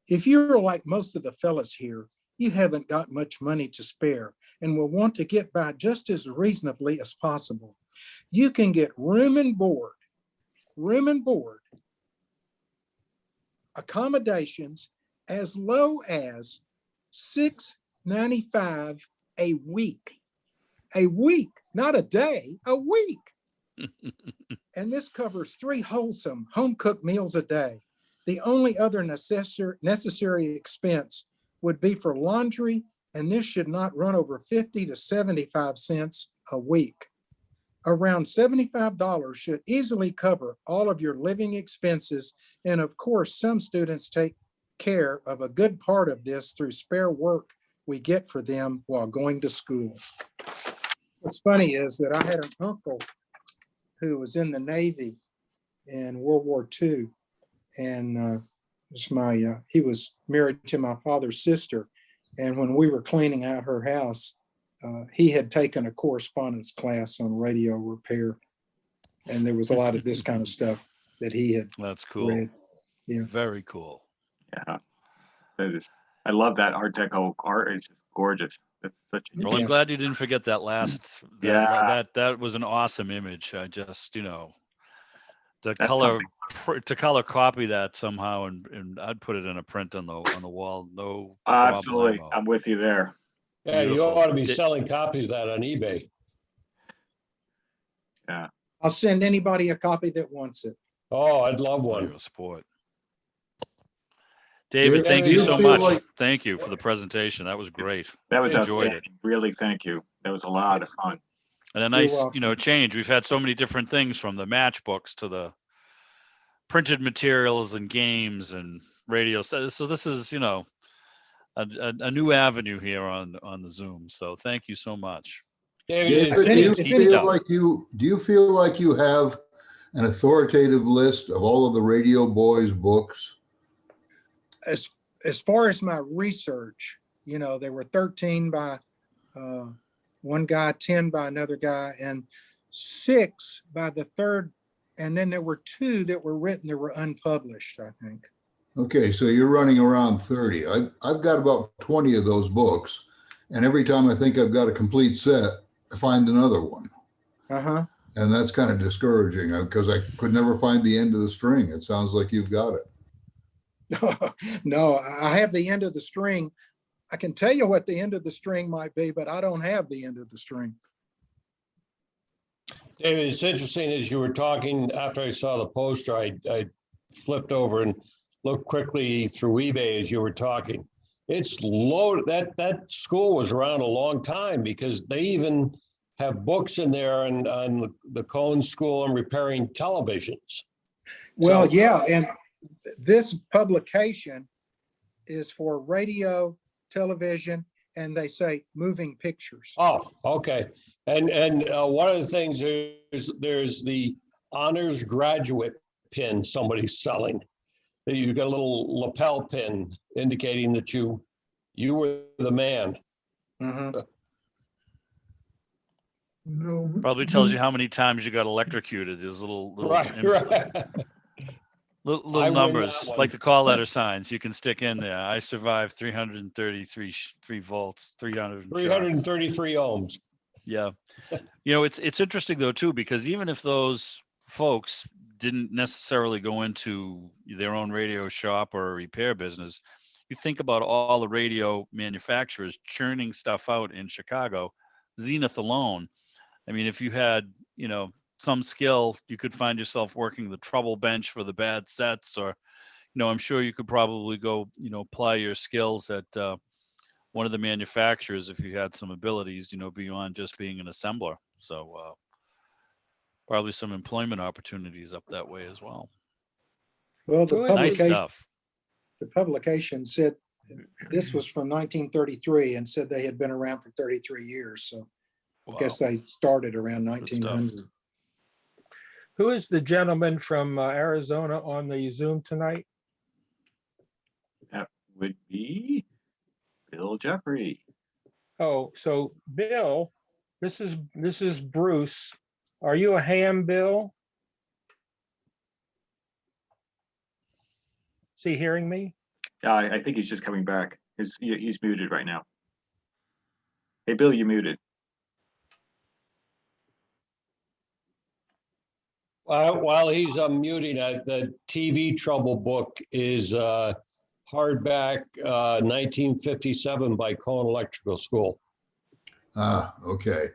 If you're like most of the fellas here, you haven't got much money to spare and will want to get by just as reasonably as possible. You can get room and board, accommodations as low as $6.95 a week. A week, not a day, a week. And this covers 3 wholesome home-cooked meals a day. The only other necessary expense would be for laundry, and this should not run over 50 to 75 cents a week. Around $75 should easily cover all of your living expenses. And of course, some students take care of a good part of this through spare work we get for them while going to school. What's funny is that I had an uncle who was in the Navy in World War II. And he was married to my father's sister. And when we were cleaning out her house, he had taken a correspondence class on radio repair, and there was a lot of this kind of stuff that he had That's cool. read. Yeah. Very cool. Yeah. I love that Art Deco art. It's just gorgeous. It's such a Well, I'm Yeah. glad you didn't forget that last. Yeah. That was an awesome image. I just, to That's color something. to color copy that somehow, and I'd put it in a print on the wall. No Absolutely. problemo. I'm with you there. Yeah, you Beautiful. ought to be selling copies of that on eBay. I'll send anybody a copy that wants it. Oh, I'd love Well, you're one. a sport. David, thank do you you so feel much. like- Thank you for the presentation. That was great. That was Enjoyed outstanding. it. Really, thank you. That was a lot of fun. And a You're nice, welcome. change. We've had so many different things, from the matchbooks to the printed materials and games and radio. So this is, a new avenue here on the Zoom. So thank you so much. David, David, it's- do If you any- feel like you have an authoritative list of all of the Radio Boys books? As far as my research, there were 13 by one guy, 10 by another guy, and 6 by the third. And then there were 2 that were written that were unpublished, I think. Okay, so you're running around 30. I've got about 20 of those books, and every time I think I've got a complete set, I find another one. Uh-huh. And that's kind of discouraging because I could never find the end of the string. It sounds like you've got it. No, I have the end of the string. I can tell you what the end of the string might be, but I don't have the end of the string. David, it's interesting as you were talking, after I saw the poster, I flipped over and looked quickly through eBay as you were talking. It's loaded. That school was around a long time, because they even have books in there on the Cone School and repairing televisions. Well, So- yeah, and this publication is for radio, television, and they say moving pictures. Oh, okay. And one of the things is there's the honors graduate pin somebody's selling. You got a little lapel pin indicating that you were the man. Mhm. No. Probably tells you how many times you got electrocuted. There's little Right, right. little I win numbers, that one. like the call letter signs, you can stick in there. I survived 3 volts, 300 shocks. 333 ohms. Yeah. It's interesting though too, because even if those folks didn't necessarily go into their own radio shop or a repair business, you think about all the radio manufacturers churning stuff out in Chicago. Zenith alone, I mean, if you had, some skill, you could find yourself working the treble bench for the bad sets, or, I'm sure you could probably go, apply your skills at one of the manufacturers if you had some abilities, beyond just being an assembler. So probably some employment opportunities up that way as well. Well, the Nice Nice publication, stuff. the publication said this was from 1933 and said they had been around for 33 years. So I guess Wow. they started around Good stuff. 1900. Who is the gentleman from Arizona on the Zoom tonight? That would be Bill Jeffrey. Oh, so Bill, this is Bruce. Are you a ham, Bill? Is he hearing me? I think he's just coming back. He's muted right now. Hey, Bill, you muted. While he's unmuting, the TV Trouble book is hardback 1957 by Cone Electrical School. Ah, okay.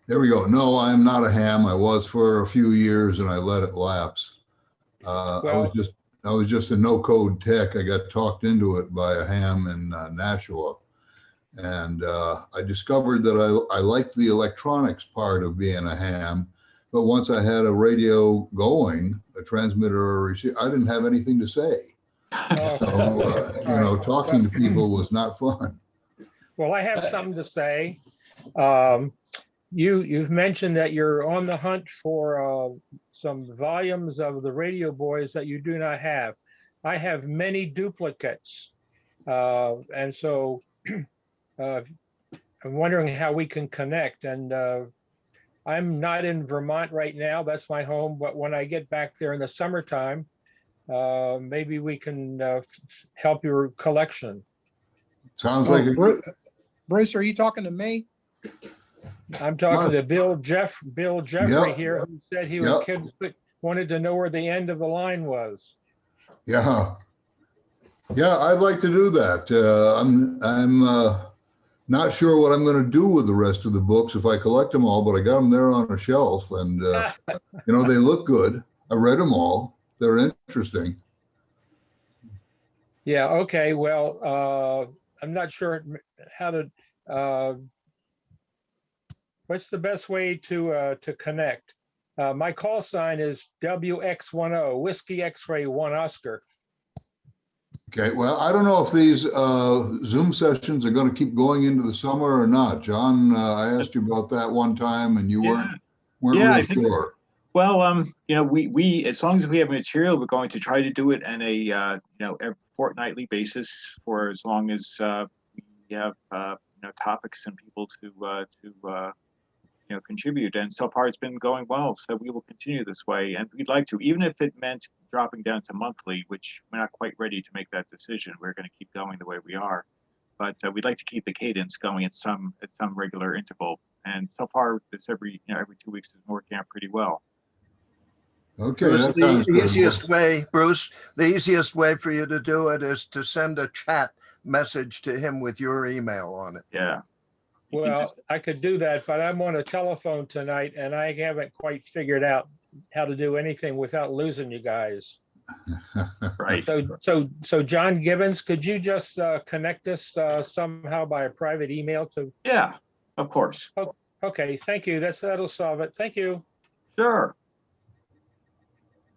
There we go. No, I'm not a ham. I was for a few years and I let it lapse. I was just a no-code tech. I got talked into it by a ham in Nashua. And I discovered that I liked the electronics part of being a ham. But once I had a radio going, a transmitter or a receiver, I didn't have anything to say. So, talking to people was not fun. Well, I have something to say. You've mentioned that you're on the hunt for some volumes of the Radio Boys that you do not have. I have many duplicates. And so I'm wondering how we can connect, and I'm not in Vermont right now. That's my home. But when I get back there in the summertime, maybe we can help your collection. Sounds like a good, Bruce, are you talking to me? I'm talking to Bill Jeffrey Yep. here, who said he Yep. wanted to know where the end of the line was. yeah. Yeah, I'd like to do that. I'm not sure what I'm going to do with the rest of the books if I collect them all, but I got them there on a shelf, and you know, they look good. I read them all. They're interesting. Yeah, okay, well, I'm not sure how to, what's the best way to connect? My call sign is WX10, Whiskey X-Ray 1 Oscar. Okay, well, I don't know if these Zoom sessions are going to keep going into the summer or not. John, I asked you about that one time, and you weren't Yeah, I real think- sure. Well, you know, we as long as we have material, we're going to try to do it on a you know, a fortnightly basis for as long as we have you know, topics and people to you know, contribute. And so far, it's been going well. So we will continue this way, and we'd like to, even if it meant dropping down to monthly, which we're not quite ready to make that decision. We're going to keep going the way we are, but we'd like to keep the cadence going at some regular interval. And so far, it's every 2 weeks is working out pretty well. Okay, Bruce, that sounds the good. easiest way, Bruce, the easiest way for you to do it is to send a chat message to him with your email on it. Yeah. You can Well, just- I could do that, but I'm on a telephone tonight and I haven't quite figured out how to do anything without losing you guys. right. So John Gibbons, could you just connect us somehow by a private email to? Yeah, of course. Okay, thank you. That'll solve it. Thank you. Sure.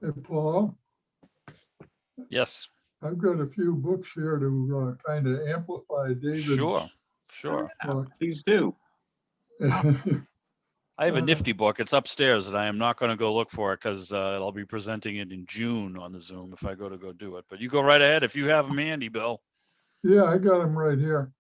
Hey, Paul, Yes, I've got a few books here to kind of amplify David's sure. book. Please do. I have a nifty book. It's upstairs, and I am not going to go look for it because I'll be presenting it in June on the Zoom if I go do it. But you go right ahead if you have them handy, Bill. Yeah, I got them right here.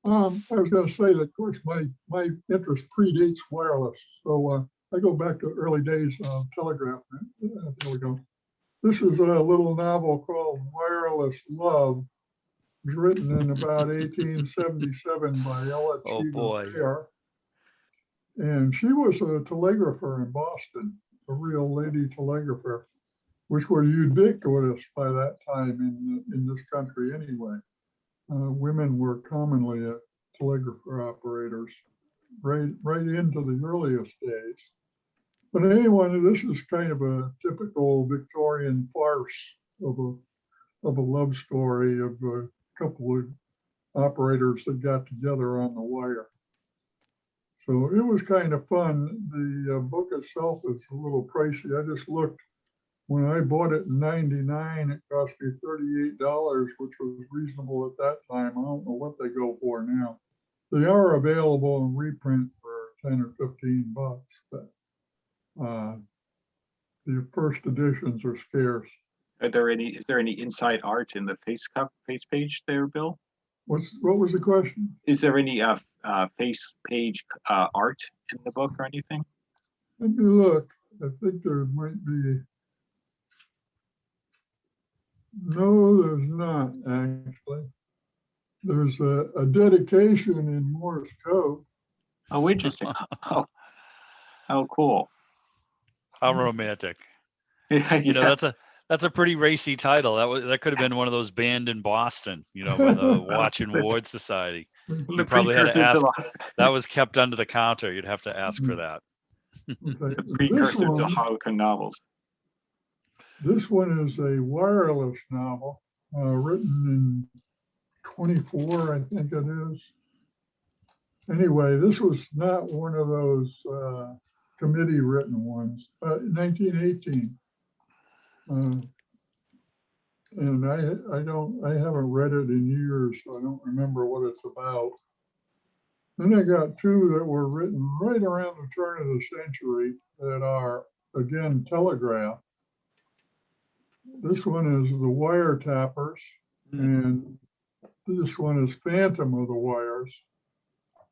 I was going to say that, of course, my interest predates wireless. So I go back to early days of telegraph. There we go. This is a little novel called Wireless Love. It was written in about 1877 by Ella Oh, Cheever boy. Pear. And she was a telegrapher in Boston, a real lady telegrapher, which were ubiquitous by that time in this country anyway. Women were commonly telegrapher operators right into the earliest days. But anyway, this is kind of a typical Victorian farce of a love story of a couple of operators that got together on the wire. So it was kind of fun. The book itself is a little pricey. I just looked. When I bought it in '99, it cost me $38, which was reasonable at that time. I don't know what they go for now. They are available in reprint for 10 or 15 bucks, but the first editions are scarce. Is there any inside art in the face page there, Bill? What was the question? Is there any face page art in the book or anything? Let me look. I think there might be. No, there's not actually. There's a dedication in Morse code. Oh, interesting. Oh, cool. How romantic. You know, that's a pretty racy title. That could have been one of those banned in Boston, by the Watch and Ward Society. You probably had to ask. That was kept under the counter. You'd have to ask for that. Okay. the precursor to Harlequin novels. This one is a wireless novel written in 24, I think it is. Anyway, this was not one of those committee written ones. 1918. And I haven't read it in years, so I don't remember what it's about. Then I got two that were written right around the turn of the century that are, again, telegraph. This one is The Wiretappers, and this one is Phantom of the Wires.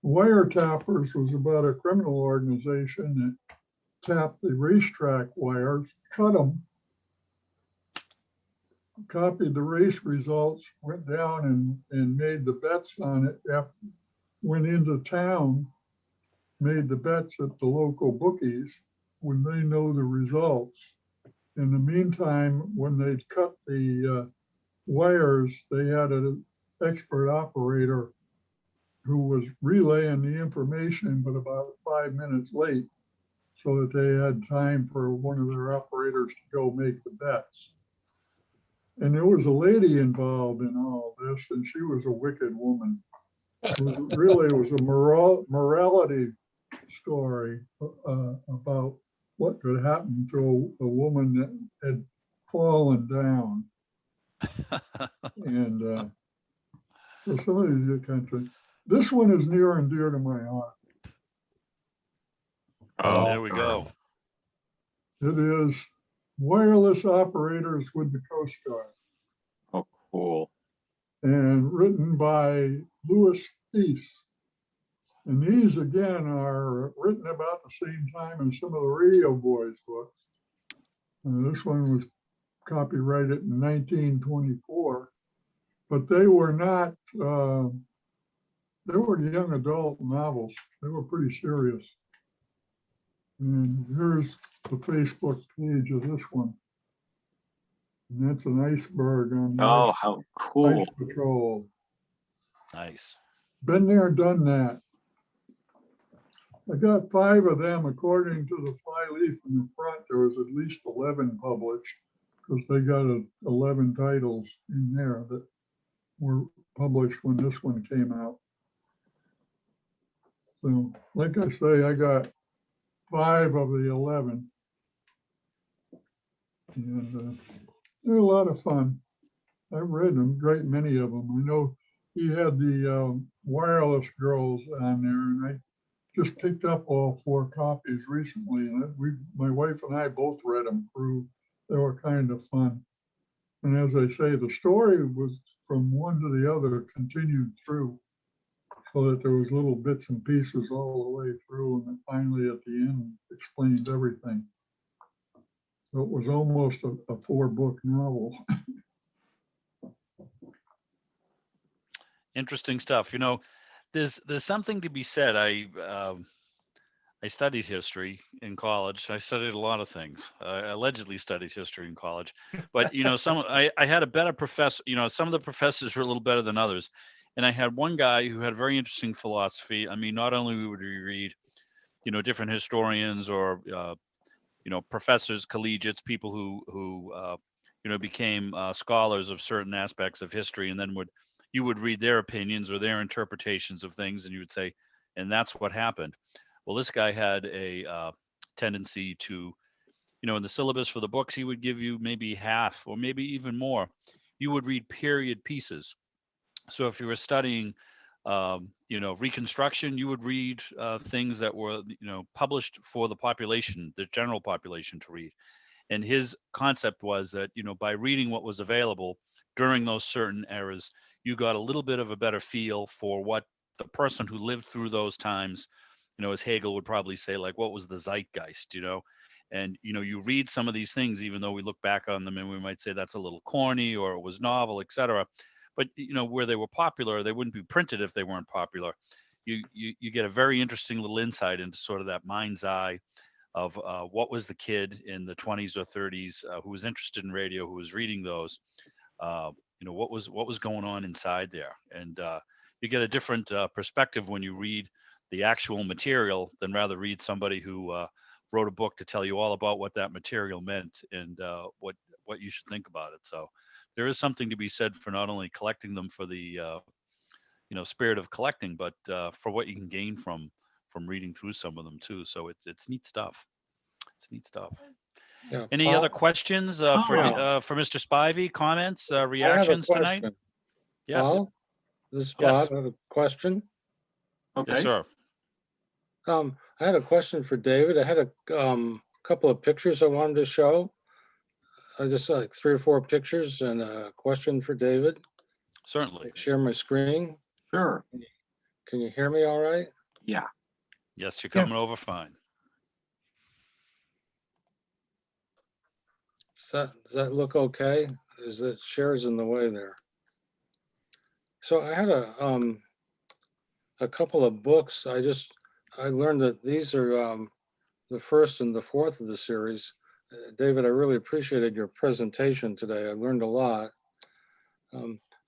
Wiretappers was about a criminal organization that tapped the racetrack wires, cut them, copied the race results, went down and made the bets on it, went into town, made the bets at the local bookies when they know the results. In the meantime, when they'd cut the wires, they had an expert operator who was relaying the information, but about 5 minutes late, so that they had time for one of their operators to go make the bets. And there was a lady involved in all this, and she was a wicked woman. It was a morality story about what could happen to a woman that had fallen down. And so some of these are kind of, this one is near and dear to my heart. Oh, There we go. It is Wireless Operators with the Coast Guard, oh, cool. and written by Louis Thies. And these, again, are written about the same time as some of the Radio Boys books. This one was copyrighted in 1924, but they were not, they were young adult novels. They were pretty serious. And here's the Facebook page of this one. And that's an iceberg on the Oh, how cool. Ice Patrol. Nice. Been there, done that. I got 5 of them. According to the flyleaf in the front, there was at least 11 published, because they got 11 titles in there that were published when this one came out. So, like I say, I got 5 of the 11. And they're a lot of fun. I've read them, great many of them. I know he had the Wireless Girls on there, and I just picked up all 4 copies recently. And my wife and I both read them through. They were kind of fun. And as I say, the story was from one to the other, continued through, so that there was little bits and pieces all the way through, and then finally at the end explained everything. So it was almost a 4-book novel. Interesting stuff. You know, there's something to be said. I studied history in college. I studied a lot of things. I allegedly studied history in college, but you know, I had a better professor. You know, some of the professors were a little better than others, and I had one guy who had very interesting philosophy. I mean, not only would we read, you know, different historians or you know, professors, collegiates, people who you know, became scholars of certain aspects of history, and then you would read their opinions or their interpretations of things, and you would say, and that's what happened. Well, this guy had a tendency to, you know, in the syllabus for the books, he would give you maybe half or maybe even more. You would read period pieces. So if you were studying, you know, Reconstruction, you would read things that were, you know, published for the population, the general population to read. And his concept was that, you know, by reading what was available during those certain eras, you got a little bit of a better feel for what the person who lived through those times, you know, as Hegel would probably say, like, what was the zeitgeist, you know? And, you know, you read some of these things, even though we look back on them and we might say that's a little corny or it was novel, et cetera. But, you know, where they were popular, they wouldn't be printed if they weren't popular. You get a very interesting little insight into sort of that mind's eye of what was the kid in the 20s or 30s who was interested in radio, who was reading those, you know, what was going on inside there. And you get a different perspective when you read the actual material than rather read somebody who wrote a book to tell you all about what that material meant and what you should think about it. So there is something to be said for not only collecting them for the you know, spirit of collecting, but for what you can gain from reading through some of them too. So it's neat stuff. It's neat stuff. Yeah, Any other questions for Mr. Spivey? Comments, reactions tonight? Yes. Paul, this is Bob. I have a question. Okay. Yes, sir. I had a question for David. I had a couple of pictures I wanted to show. I just like 3 or 4 pictures and a question for David. Certainly. Share my screen. Sure. Can you hear me all right? Yeah. Yes, you're Yeah. coming over fine. Does that look okay? Is that shares in the way there? So I had a couple of books. I learned that these are the first and the fourth of the series. David, I really appreciated your presentation today. I learned a lot.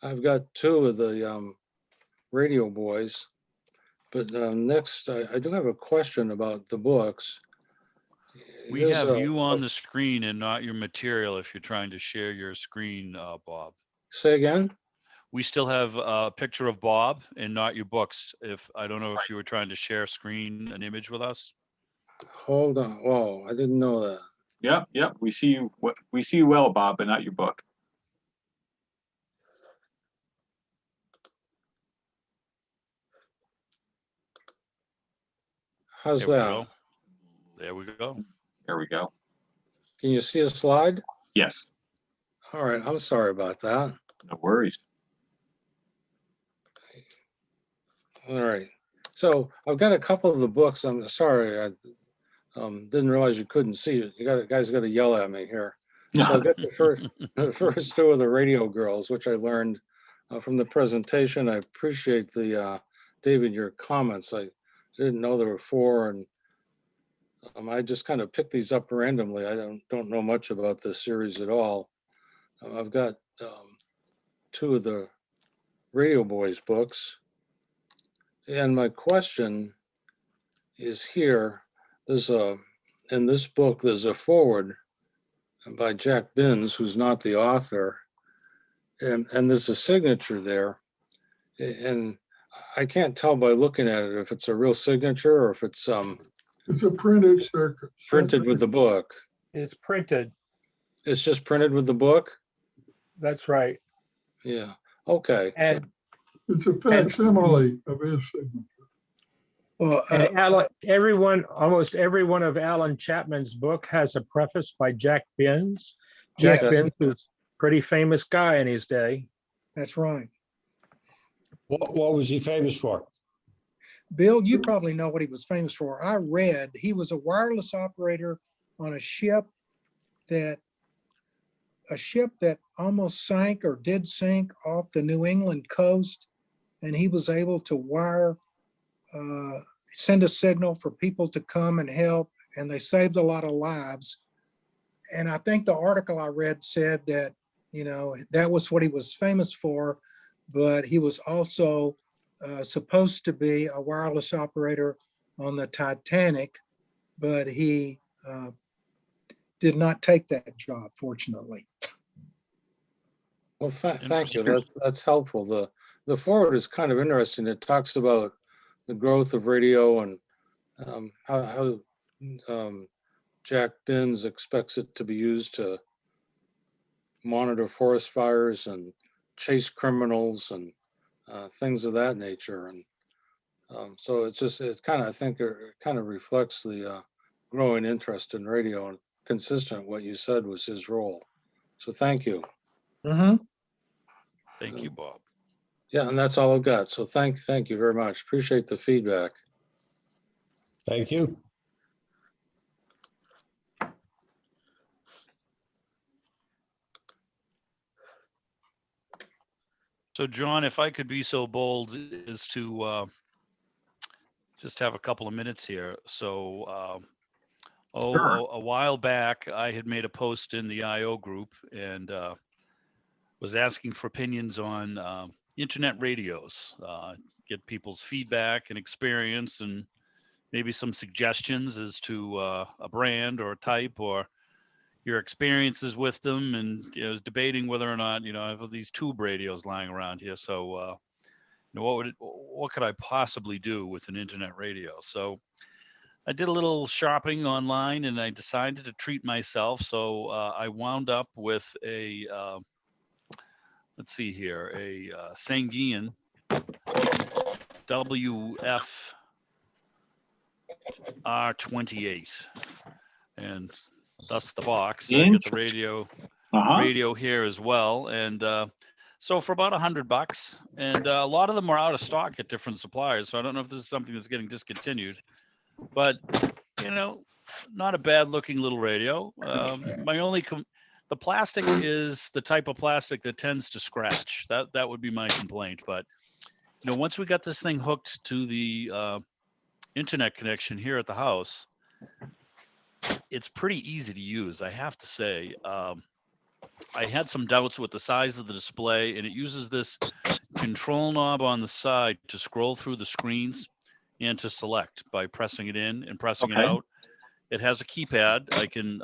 I've got two of the Radio Boys, but next I do have a question about the books. We Here's have you on the screen and not your material if you're trying to share your screen, Bob. Say again? We still have a picture of Bob and not your books. I don't know if you were trying to share screen, an image with us. Hold on. Whoa, I didn't know that. Yep. Yep. We see you. We see you well, Bob, but not your book. How's There we that? go. There we go. There we go. Can you see a slide? Yes. All right, I'm sorry about that. No worries. All right. So I've got a couple of the books. I'm sorry, I didn't realize you couldn't see it. Guys got to yell at me here. So I've got the first two of the Radio Girls, which I learned from the presentation. I appreciate the David, your comments. I didn't know there were four, and I just kind of picked these up randomly. I don't know much about this series at all. I've got two of the Radio Boys books. And my question is here, in this book, there's a foreword by Jack Binns, who's not the author, and there's a signature there. And I can't tell by looking at it if it's a real signature or if it's It's a printed circuit. printed with the book. It's printed. It's just printed with the book? That's right. Yeah, okay. And It's a facsimile of his signature. Well, almost every one of Alan Chapman's book has a preface by Jack Binns. Jack Yes. Binns was a pretty famous guy in his day. that's right. What was he famous for? Bill, you probably know what he was famous for. I read he was a wireless operator on a ship that almost sank or did sink off the New England coast. And he was able to send a signal for people to come and help. And they saved a lot of lives. And I think the article I read said that, that was what he was famous for, but he was also supposed to be a wireless operator on the Titanic, but he did not take that job, fortunately. Well, thank you. That's helpful. The foreword is kind of interesting. It talks about the growth of radio and how Jack Binns expects it to be used to monitor forest fires and chase criminals and things of that nature. And so I think it kind of reflects the growing interest in radio, and consistent with what you said was his role. So thank you. Mm-hmm. Thank you, Bob. Yeah, and that's all I've got. So thank you very much. Appreciate the feedback. Thank you. So John, if I could be so bold as to just have a couple of minutes here. So Sure. a while back, I had made a post in the IO group and was asking for opinions on internet radios, get people's feedback and experience, and maybe some suggestions as to a brand or a type or your experiences with them, and debating whether or not I have these tube radios lying around here. So what could I possibly do with an internet radio? So I did a little shopping online and I decided to treat myself. So I wound up with a let's see here, a Sangean WF R28, and thus the box. I get the radio here as well, and So for about $100, and a lot of them are out of stock at different suppliers. So I don't know if this is something that's getting discontinued, but you know, not a bad looking little radio. The plastic is the type of plastic that tends to scratch. That would be my complaint. But you know, once we got this thing hooked to the internet connection here at the house, it's pretty easy to use, I have to say. I had some doubts with the size of the display, and it uses this control knob on the side to scroll through the screens and to select by pressing it in and pressing it Okay. out. It has a keypad. I can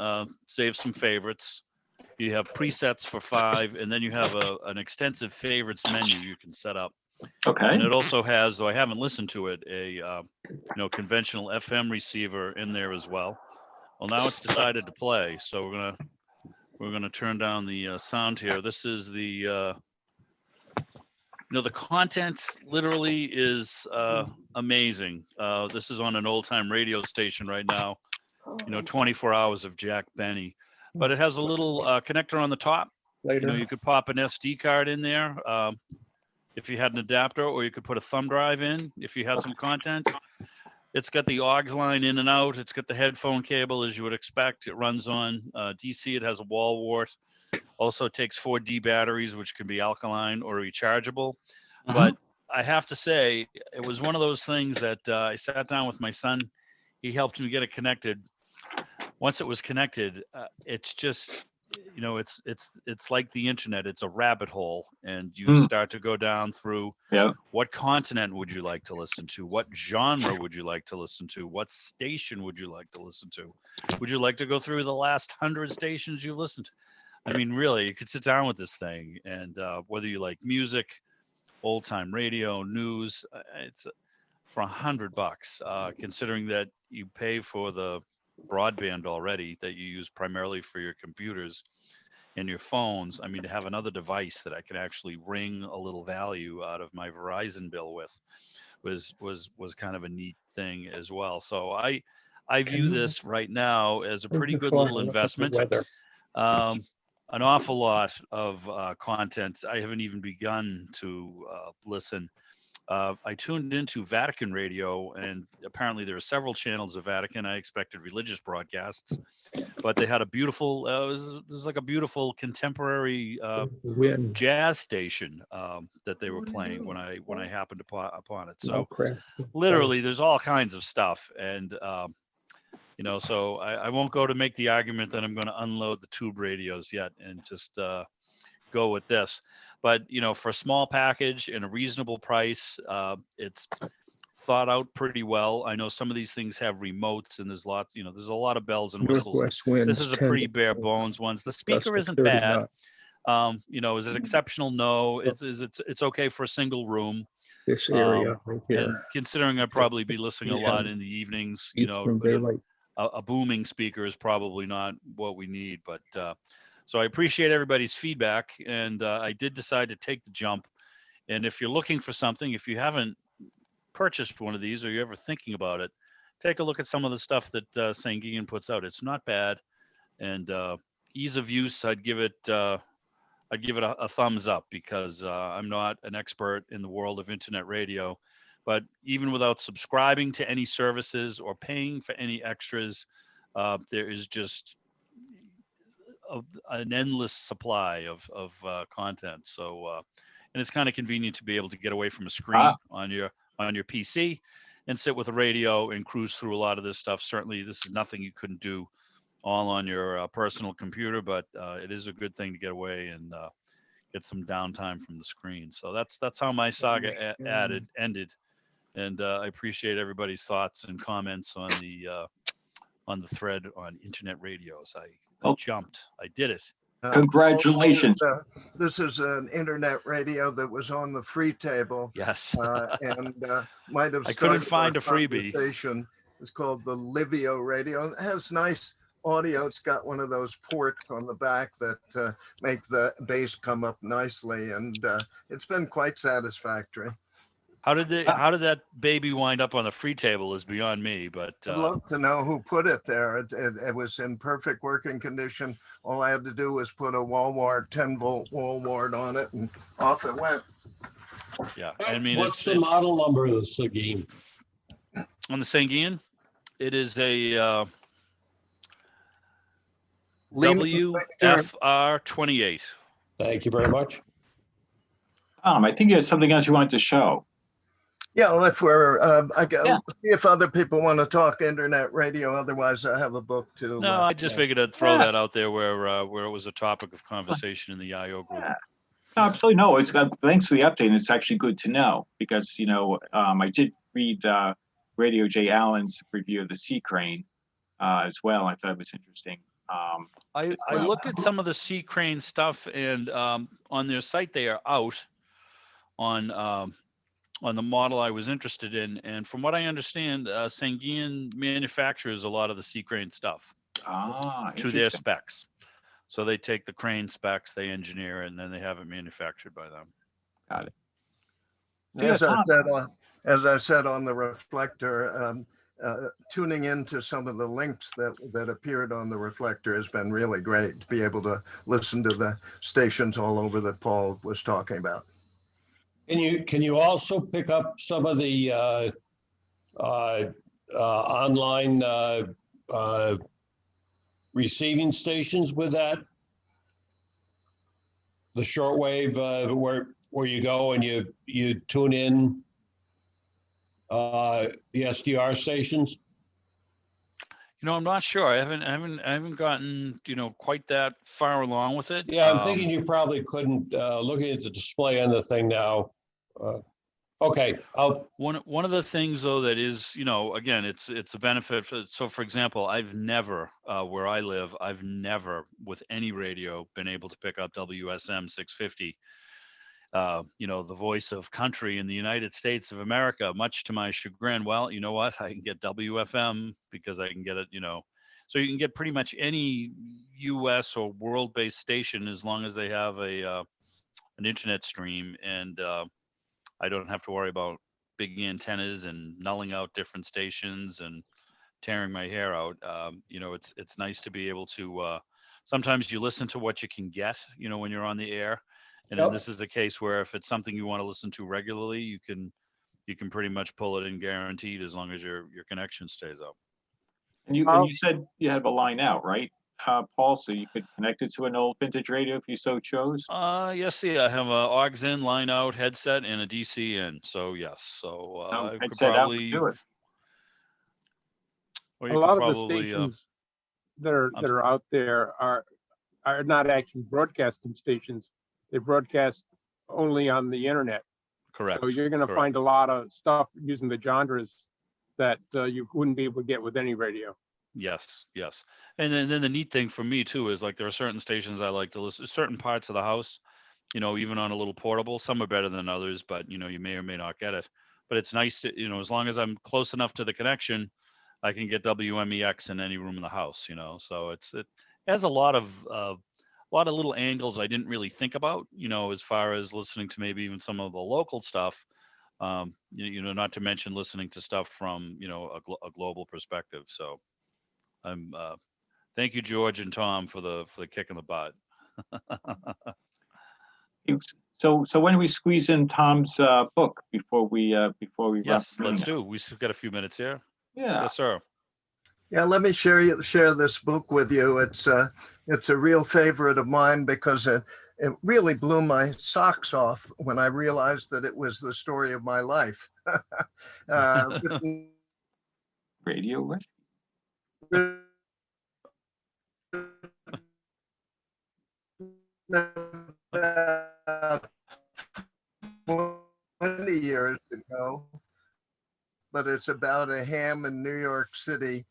save some favorites. You have presets for 5, and then you have an extensive favorites menu you can set up. Okay. And it also has, though I haven't listened to it, a conventional FM receiver in there as well. Well, now it's decided to play, so we're gonna turn down the sound here. This is the the content literally is amazing. This is on an old time radio station right now. 24 hours of Jack Benny, but it has a little connector on the top. Later. You could pop an SD card in there if you had an adapter, or you could put a thumb drive in if you had some content. It's got the aux line in and out. It's got the headphone cable, as you would expect. It runs on DC. It has a wall wart. Also takes 4D batteries, which can be alkaline or rechargeable. But I have to say, it was one of those things that I sat down with my son. He helped me get it connected. Once it was connected, it's just, it's like the internet. It's a rabbit hole, and you start to go down through what continent would you like to listen to? What genre would you like to listen to? What station would you like to listen to? Would you like to go through the last 100 stations you've listened to? I mean, really, you could sit down with this thing, and whether you like music, old time radio, news, it's for $100, considering that you pay for the broadband already that you use primarily for your computers and your phones. I mean, to have another device that I can actually wring a little value out of my Verizon bill with was kind of a neat thing as well. So I view this right now as a pretty good little investment. An awful lot of content. I haven't even begun to listen. I tuned into Vatican Radio, and apparently there are several channels of Vatican. I expected religious broadcasts, but they had a beautiful, it was like a beautiful contemporary jazz station that they were playing when I happened upon it. So literally, there's all kinds of stuff, and so I won't go to make the argument that I'm going to unload the tube radios yet and just go with this. But, for a small package and a reasonable price, it's thought out pretty well. I know some of these things have remotes, and there's lots, there's a lot of bells and whistles. This is a pretty bare bones ones. The speaker isn't bad. Is it exceptional? No. It's okay for a single room. This area right here. And considering I'd probably be listening a lot in the evenings, a booming speaker is probably not what we need, but so I appreciate everybody's feedback, and I did decide to take the jump. And if you're looking for something, if you haven't purchased one of these or you're ever thinking about it, take a look at some of the stuff that St. Gigan puts out. It's not bad, and ease of use, I'd give it a thumbs up, because I'm not an expert in the world of internet radio. But even without subscribing to any services or paying for any extras, there is just an endless supply of content. So, and it's kind of convenient to be able to get away from a screen on your PC and sit with a radio and cruise through a lot of this stuff. Certainly, this is nothing you couldn't do all on your personal computer, but it is a good thing to get away and get some downtime from the screen. So that's how my saga ended. And I appreciate everybody's thoughts and comments on the thread on internet radios. I jumped. I did it. Congratulations. This is an internet radio that was on the free table. Yes. And might have I couldn't find a our freebie. conversation. It's called the Livio radio. It has nice audio. It's got one of those ports on the back that make the bass come up nicely. And it's been quite satisfactory. How did that baby wind up on the free table is beyond me, but I'd love to know who put it there. It was in perfect working condition. All I had to do was put a wall wart, 10-volt wall wart on it, and off it went. yeah, I mean, What's the model number of the Seguin? on the Sanguine? It is a WFR28. Thank you very much. I think there's something else you wanted to show. Yeah, well, if we're, Yeah. see if other people want to talk internet radio. Otherwise, I have a book to. No, I just figured I'd throw that out there where it was a topic of conversation in the IO group. Yeah. No, absolutely no. Thanks for the update. And it's actually good to know because I did read Radio J. Allen's review of the Sea Crane as well. I thought it was interesting. I looked at some of the Sea Crane stuff, and on their site they are out on the model I was interested in. And from what I understand, Sanguine manufactures a lot of the Sea Crane stuff to their specs. So they take the crane specs, they engineer, and then they have it manufactured by them. Got it. As I said on the reflector, tuning into some of the links that appeared on the reflector has been really great to be able to listen to the stations all over that Paul was talking about. Can you also pick up some of the online receiving stations with that? The shortwave where you go and you tune in the SDR stations? I'm not sure. I haven't gotten, quite that far along with it. Yeah, I'm thinking you probably couldn't, looking at the display on the thing now. Okay. One of the things though that is, again, it's a benefit. So for example, I've never, where I live, I've never with any radio been able to pick up WSM 650. The voice of country in the United States of America, much to my chagrin. Well, you know what? I can get WFM because I can get it, so you can get pretty much any US or world-based station as long as they have an internet stream, and I don't have to worry about big antennas and nulling out different stations and tearing my hair out. It's nice to be able to, sometimes you listen to what you can get, when you're on the air. And then this is the case where if it's something you want to listen to regularly, you can pretty much pull it in guaranteed as long as your connection stays up. And you said you have a line out, right, Paul? So you could connect it to an old vintage radio if you so chose? Yes, I have a aux in, line out, headset, and a DC in. So yes. So I could probably do it. A lot of the stations that are out there are not actually broadcasting stations. They broadcast only on the internet. Correct. So you're going to find a lot of stuff using the genres that you wouldn't be able to get with any radio. Yes. And then the neat thing for me too is like there are certain stations I like to listen to, certain parts of the house, even on a little portable. Some are better than others, but you may or may not get it. But it's nice to, as long as I'm close enough to the connection, I can get WMEX in any room in the house, So it has a lot of little angles I didn't really think about, as far as listening to maybe even some of the local stuff, not to mention listening to stuff from, a global perspective. So thank you, George and Tom, for the kick in the butt. So when do we squeeze in Tom's book before we Yes, let's do. We still got a few minutes here. Yeah. Yes, sir. Yeah, let me share this book with you. It's a real favorite of mine because it really blew my socks off when I realized that it was the story of my life. Radio, right? 20 years ago, but it's about a ham in New York City.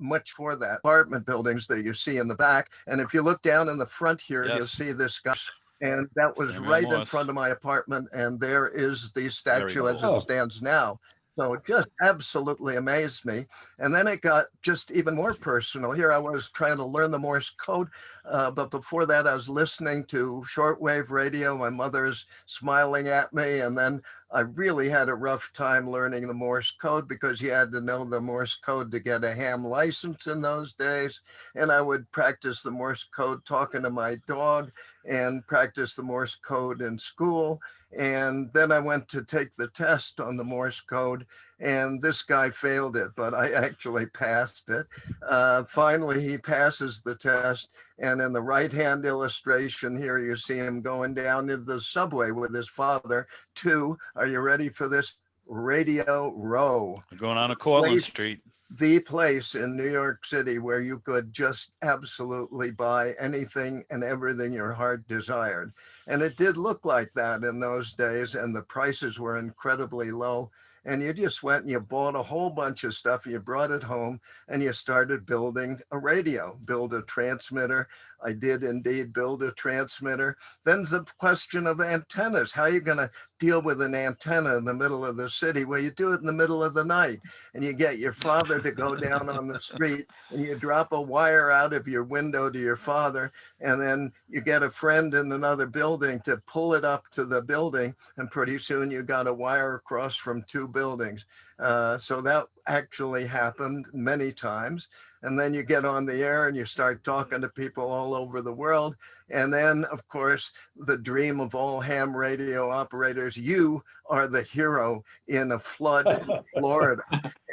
Much for that apartment buildings that you see in the back. And if you look down in the front here, you'll see this guy. And that was right in front of my apartment. And there is the statue as it stands now. So it just absolutely amazed me. And then it got just even more personal. Here I was trying to learn the Morse code. But before that, I was listening to shortwave radio. My mother's smiling at me. And then I really had a rough time learning the Morse code because you had to know the Morse code to get a ham license in those days. And I would practice the Morse code talking to my dog and practice the Morse code in school. And then I went to take the test on the Morse code, and this guy failed it, but I actually passed it. Finally, he passes the test. And in the right-hand illustration here, you see him going down into the subway with his father to, are you ready for this? Radio Row. Going on to Cortlandt Place- Street. The place in New York City where you could just absolutely buy anything and everything your heart desired. And it did look like that in those days, and the prices were incredibly low. And you just went and you bought a whole bunch of stuff, you brought it home, and you started building a radio, build a transmitter. I did indeed build a transmitter. Then the question of antennas. How are you going to deal with an antenna in the middle of the city? Well, you do it in the middle of the night, and you get your father to go down on the street, and you drop a wire out of your window to your father, and then you get a friend in another building to pull it up to the building, and pretty soon you got a wire across from two buildings. So that actually happened many times. And then you get on the air and you start talking to people all over the world. And then, of course, the dream of all ham radio operators, you are the hero in a flood in Florida.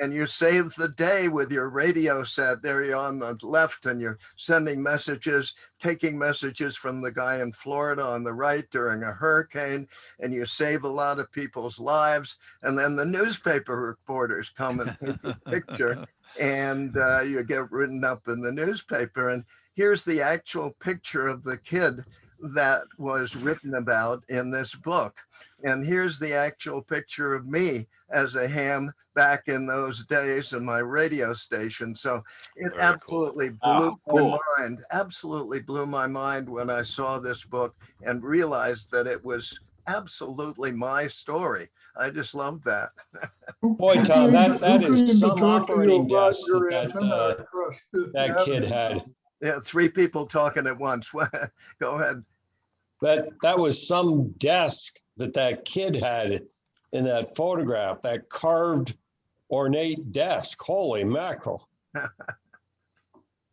And you save the day with your radio set. There you're on the left, and you're sending messages, taking messages from the guy in Florida on the right during a hurricane, and you save a lot of people's lives. And then the newspaper reporters come and take a picture, and you get written up in the newspaper. And here's the actual picture of the kid that was written about in this book. And here's the actual picture of me as a ham back in those days in my radio station. So it Very absolutely blew Oh, cool. my mind, absolutely blew my mind when I saw this book and realized that it was absolutely my story. I just loved that. Boy, Tom, that is some operating desk that that kid had. Yeah, three people talking at once. Go ahead. That was some desk that kid had in that photograph, that carved ornate desk. Holy mackerel.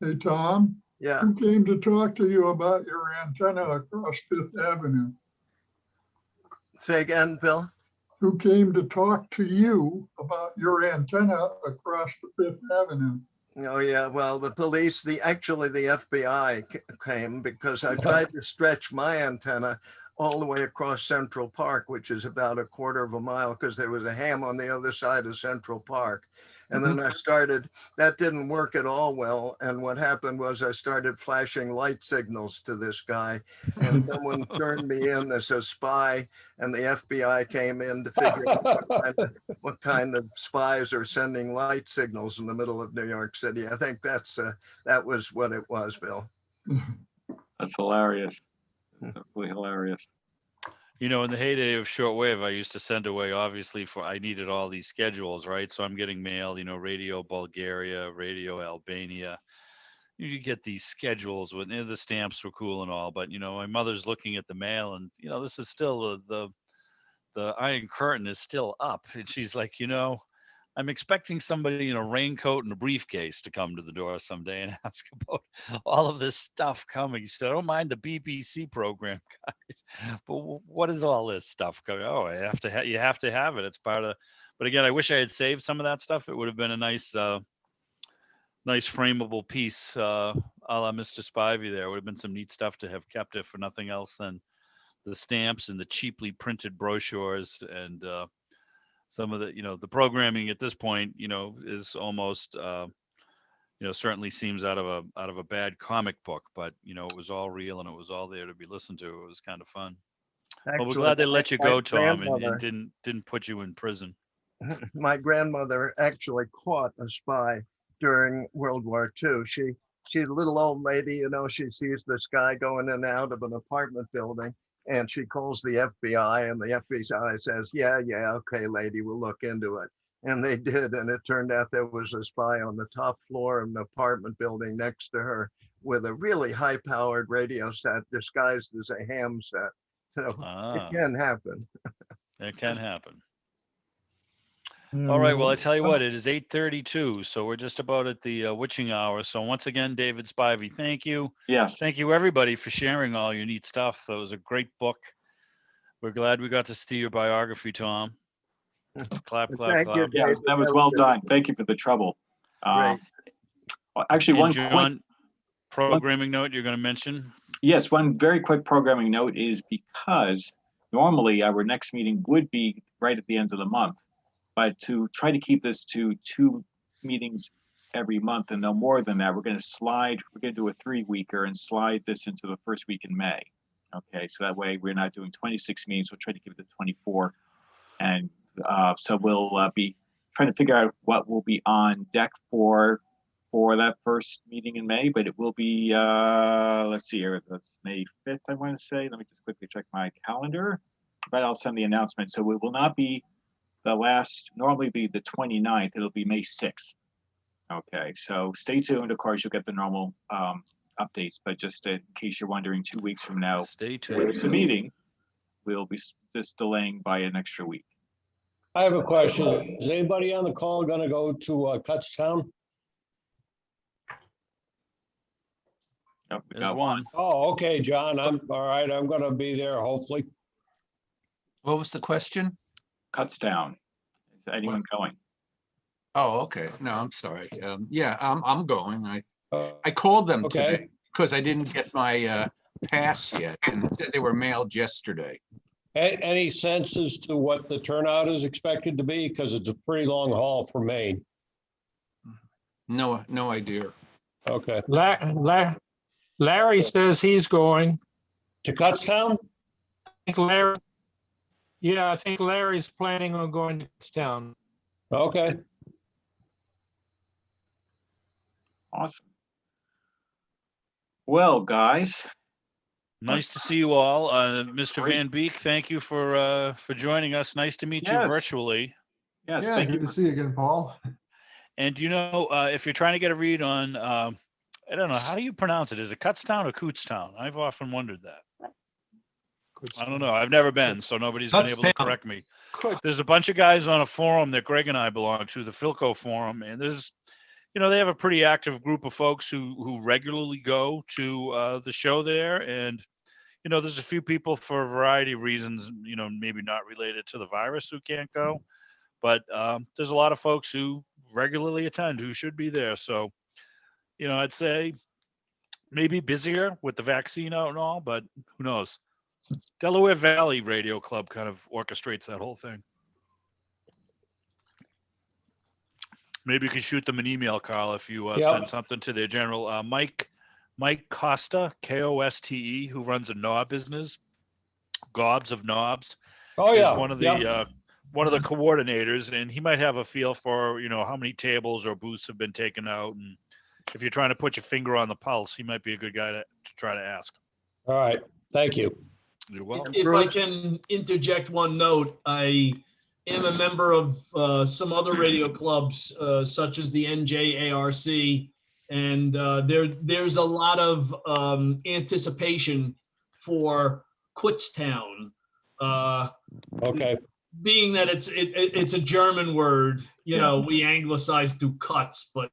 Hey, Tom, Yeah. who came to talk to you about your antenna across Fifth Avenue? Say again, Bill. Who came to talk to you about your antenna across the Fifth Avenue? Oh yeah, well, the police, actually the FBI came because I tried to stretch my antenna all the way across Central Park, which is about a quarter of a mile, because there was a ham on the other side of Central Park. And then that didn't work at all well. And what happened was I started flashing light signals to this guy, and someone turned me in as a spy, and the FBI came in to figure out what kind of spies are sending light signals in the middle of New York City. I think that was what it was, Bill. That's hilarious. Absolutely hilarious. You know, in the heyday of shortwave, I used to send away, obviously, I needed all these schedules, right? So I'm getting mail, Radio Bulgaria, Radio Albania. You get these schedules with the stamps were cool and all, but my mother's looking at the mail, and this is still the Iron Curtain is still up, and she's like, I'm expecting somebody in a raincoat and a briefcase to come to the door someday and ask about all of this stuff coming. She said, I don't mind the BBC program, guys, but what is all this stuff coming? Oh, you have to have it. It's part of. But again, I wish I had saved some of that stuff. It would have been a nice frameable piece, a la Mr. Spivey. There would have been some neat stuff to have kept, if for nothing else than the stamps and the cheaply printed brochures and. Some of the programming at this point, is almost, certainly seems out of a bad comic book, but it was all real and it was all there to be listened to. It was kind of fun. Well, we're glad they let you go, Tom, and didn't put you in prison. My grandmother actually caught a spy during World War II. She's a little old lady, she sees this guy going in and out of an apartment building. And she calls the FBI, and the FBI says, yeah, okay, lady, we'll look into it. And they did. And it turned out there was a spy on the top floor of the apartment building next to her with a really high-powered radio set disguised as a ham set. So it can happen. It can happen. All right. Well, I tell you what, it is 8:32, so we're just about at the witching hour. So once again, David Spivey, thank you. Yes. Thank you, everybody, for sharing all your neat stuff. That was a great book. We're glad we got to see your biography, Tom. Clap, clap, Thank you, clap. Yes, David. that was well done. Thank you for the trouble. Great. Actually, And one quick, John, programming note you're going to mention? yes, one very quick programming note is because normally our next meeting would be right at the end of the month, but to try to keep this to 2 meetings every month and no more than that, we're going to do a 3-weeker and slide this into the first week in May. Okay, so that way we're not doing 26 meetings, we'll try to keep it to 24. And so we'll be trying to figure out what will be on deck for that first meeting in May, but it will be, let's see here, that's May 5th, I want to say. Let me just quickly check my calendar, but I'll send the announcement. So it will not be normally be the 29th, it'll be May 6th. Okay, so stay tuned. Of course, you'll get the normal updates, but just in case you're wondering, 2 weeks from now, Stay tuned. where's the meeting? We'll be just delaying by an extra week. I have a question. Is anybody on the call going to go to Kutztown? Nope, we There's got one. Oh, okay, John. I'm all right. I'm going to be there, hopefully. What was the question? Kutztown. Is anyone going? Oh, okay. No, I'm sorry. Yeah, I'm going. Uh, I called them Okay. today because I didn't get my pass yet, and they said they were mailed yesterday. Any sense as to what the turnout is expected to be? Because it's a pretty long haul from Maine. No idea. Okay. Larry says he's going. To Kutztown? I think Larry's planning on going to town. Okay. Awesome. Well, guys, Nice to see you all. Mr. Great. Van Beek, thank you for joining us. Nice to meet you Yes. virtually. yes, Yeah, thank you. good to see you again, Paul. And if you're trying to get a read on, I don't know, how do you pronounce it? Is it Kutztown or Kutztown? I've often wondered that. I don't know. I've never been, so nobody's been able to Kutztown. correct me. There's a bunch of guys on a forum that Greg and I belong to, the Philco forum, and there's, they have a pretty active group of folks who regularly go to the show there, and there's a few people for a variety of reasons, maybe not related to the virus who can't go, but there's a lot of folks who regularly attend who should be there. So, I'd say maybe busier with the vaccine out and all, but who knows? Delaware Valley Radio Club kind of orchestrates that whole thing. Maybe you could shoot them an email, Carl, if you Yep. send something to their general. Mike Costa, Koste, who runs a knob business, Gobs of Knobs, Oh, is yeah. one of the one of the coordinators, and he might have a feel for how many tables or booths have been taken out, and if you're trying to put your finger on the pulse, he might be a good guy to try to ask. All right. Thank you. You're welcome. If I can interject one note, I am a member of some other radio clubs, such as the NJARC, and there's a lot of anticipation for Kutztown. Okay. Being that it's a German word, we anglicize to Kutz, but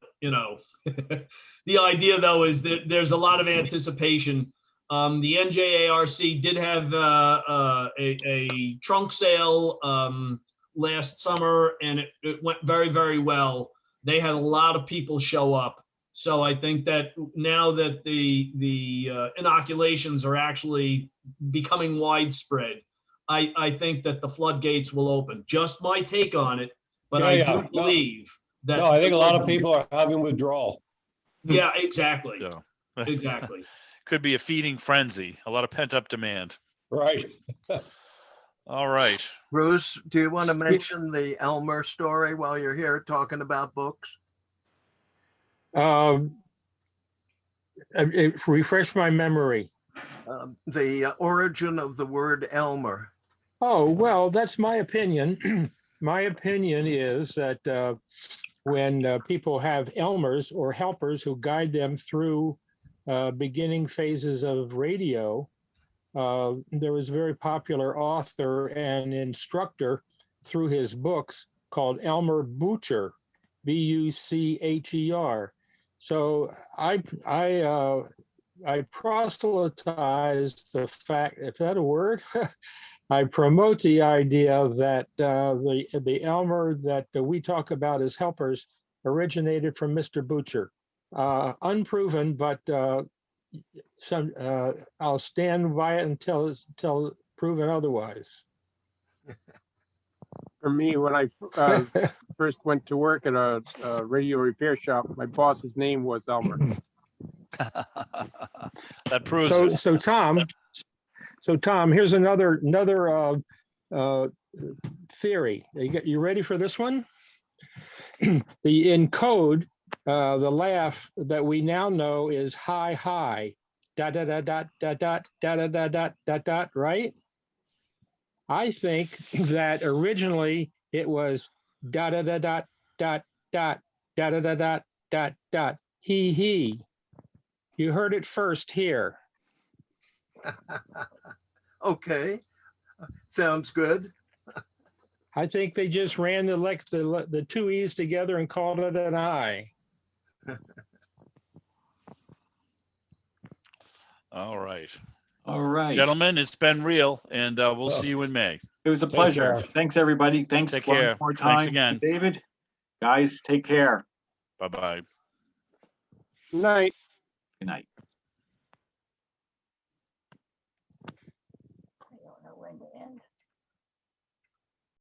the idea though is that there's a lot of anticipation. The NJARC did have a trunk sale last summer, and it went very, very well. They had a lot of people show up. So I think that now that the inoculations are actually becoming widespread, I think that the floodgates will open. Just my take on it, but I do believe that. No, I think a lot of people are having withdrawal. Yeah, exactly. Yeah. Exactly. Could be a feeding frenzy, a lot of pent up demand. Right. All right. Bruce, do you want to mention the Elmer story while you're here talking about books? Refresh my memory. The origin of the word Elmer. Oh, well, that's my opinion. My opinion is that when people have Elmers or helpers who guide them through beginning phases of radio, there was a very popular author and instructor through his books called Elmer Bucher, Bucher. So I proselytize the fact, is that a word? I promote the idea that the Elmer that we talk about as helpers originated from Mr. Bucher. Unproven, but I'll stand by it until proven otherwise. For me, when I first went to work at a radio repair shop, my boss's name was Elmer. That proves it. So Tom, here's another theory. You ready for this one? In code, the laugh that we now know is hi hi, dot dot dot dot dot dot dot dot dot dot dot, right? I think that originally it was dot dot dot dot dot dot dot dot dot dot dot he. You heard it first here. Okay, sounds good. I think they just ran the two E's together and called it an I. All right. All right. Gentlemen, it's been real, and we'll see you in May. It was a Take pleasure. care. Thanks, everybody. Thanks Take once care. more Thanks time. again. David, guys, take care. Bye-bye. Night. Good night.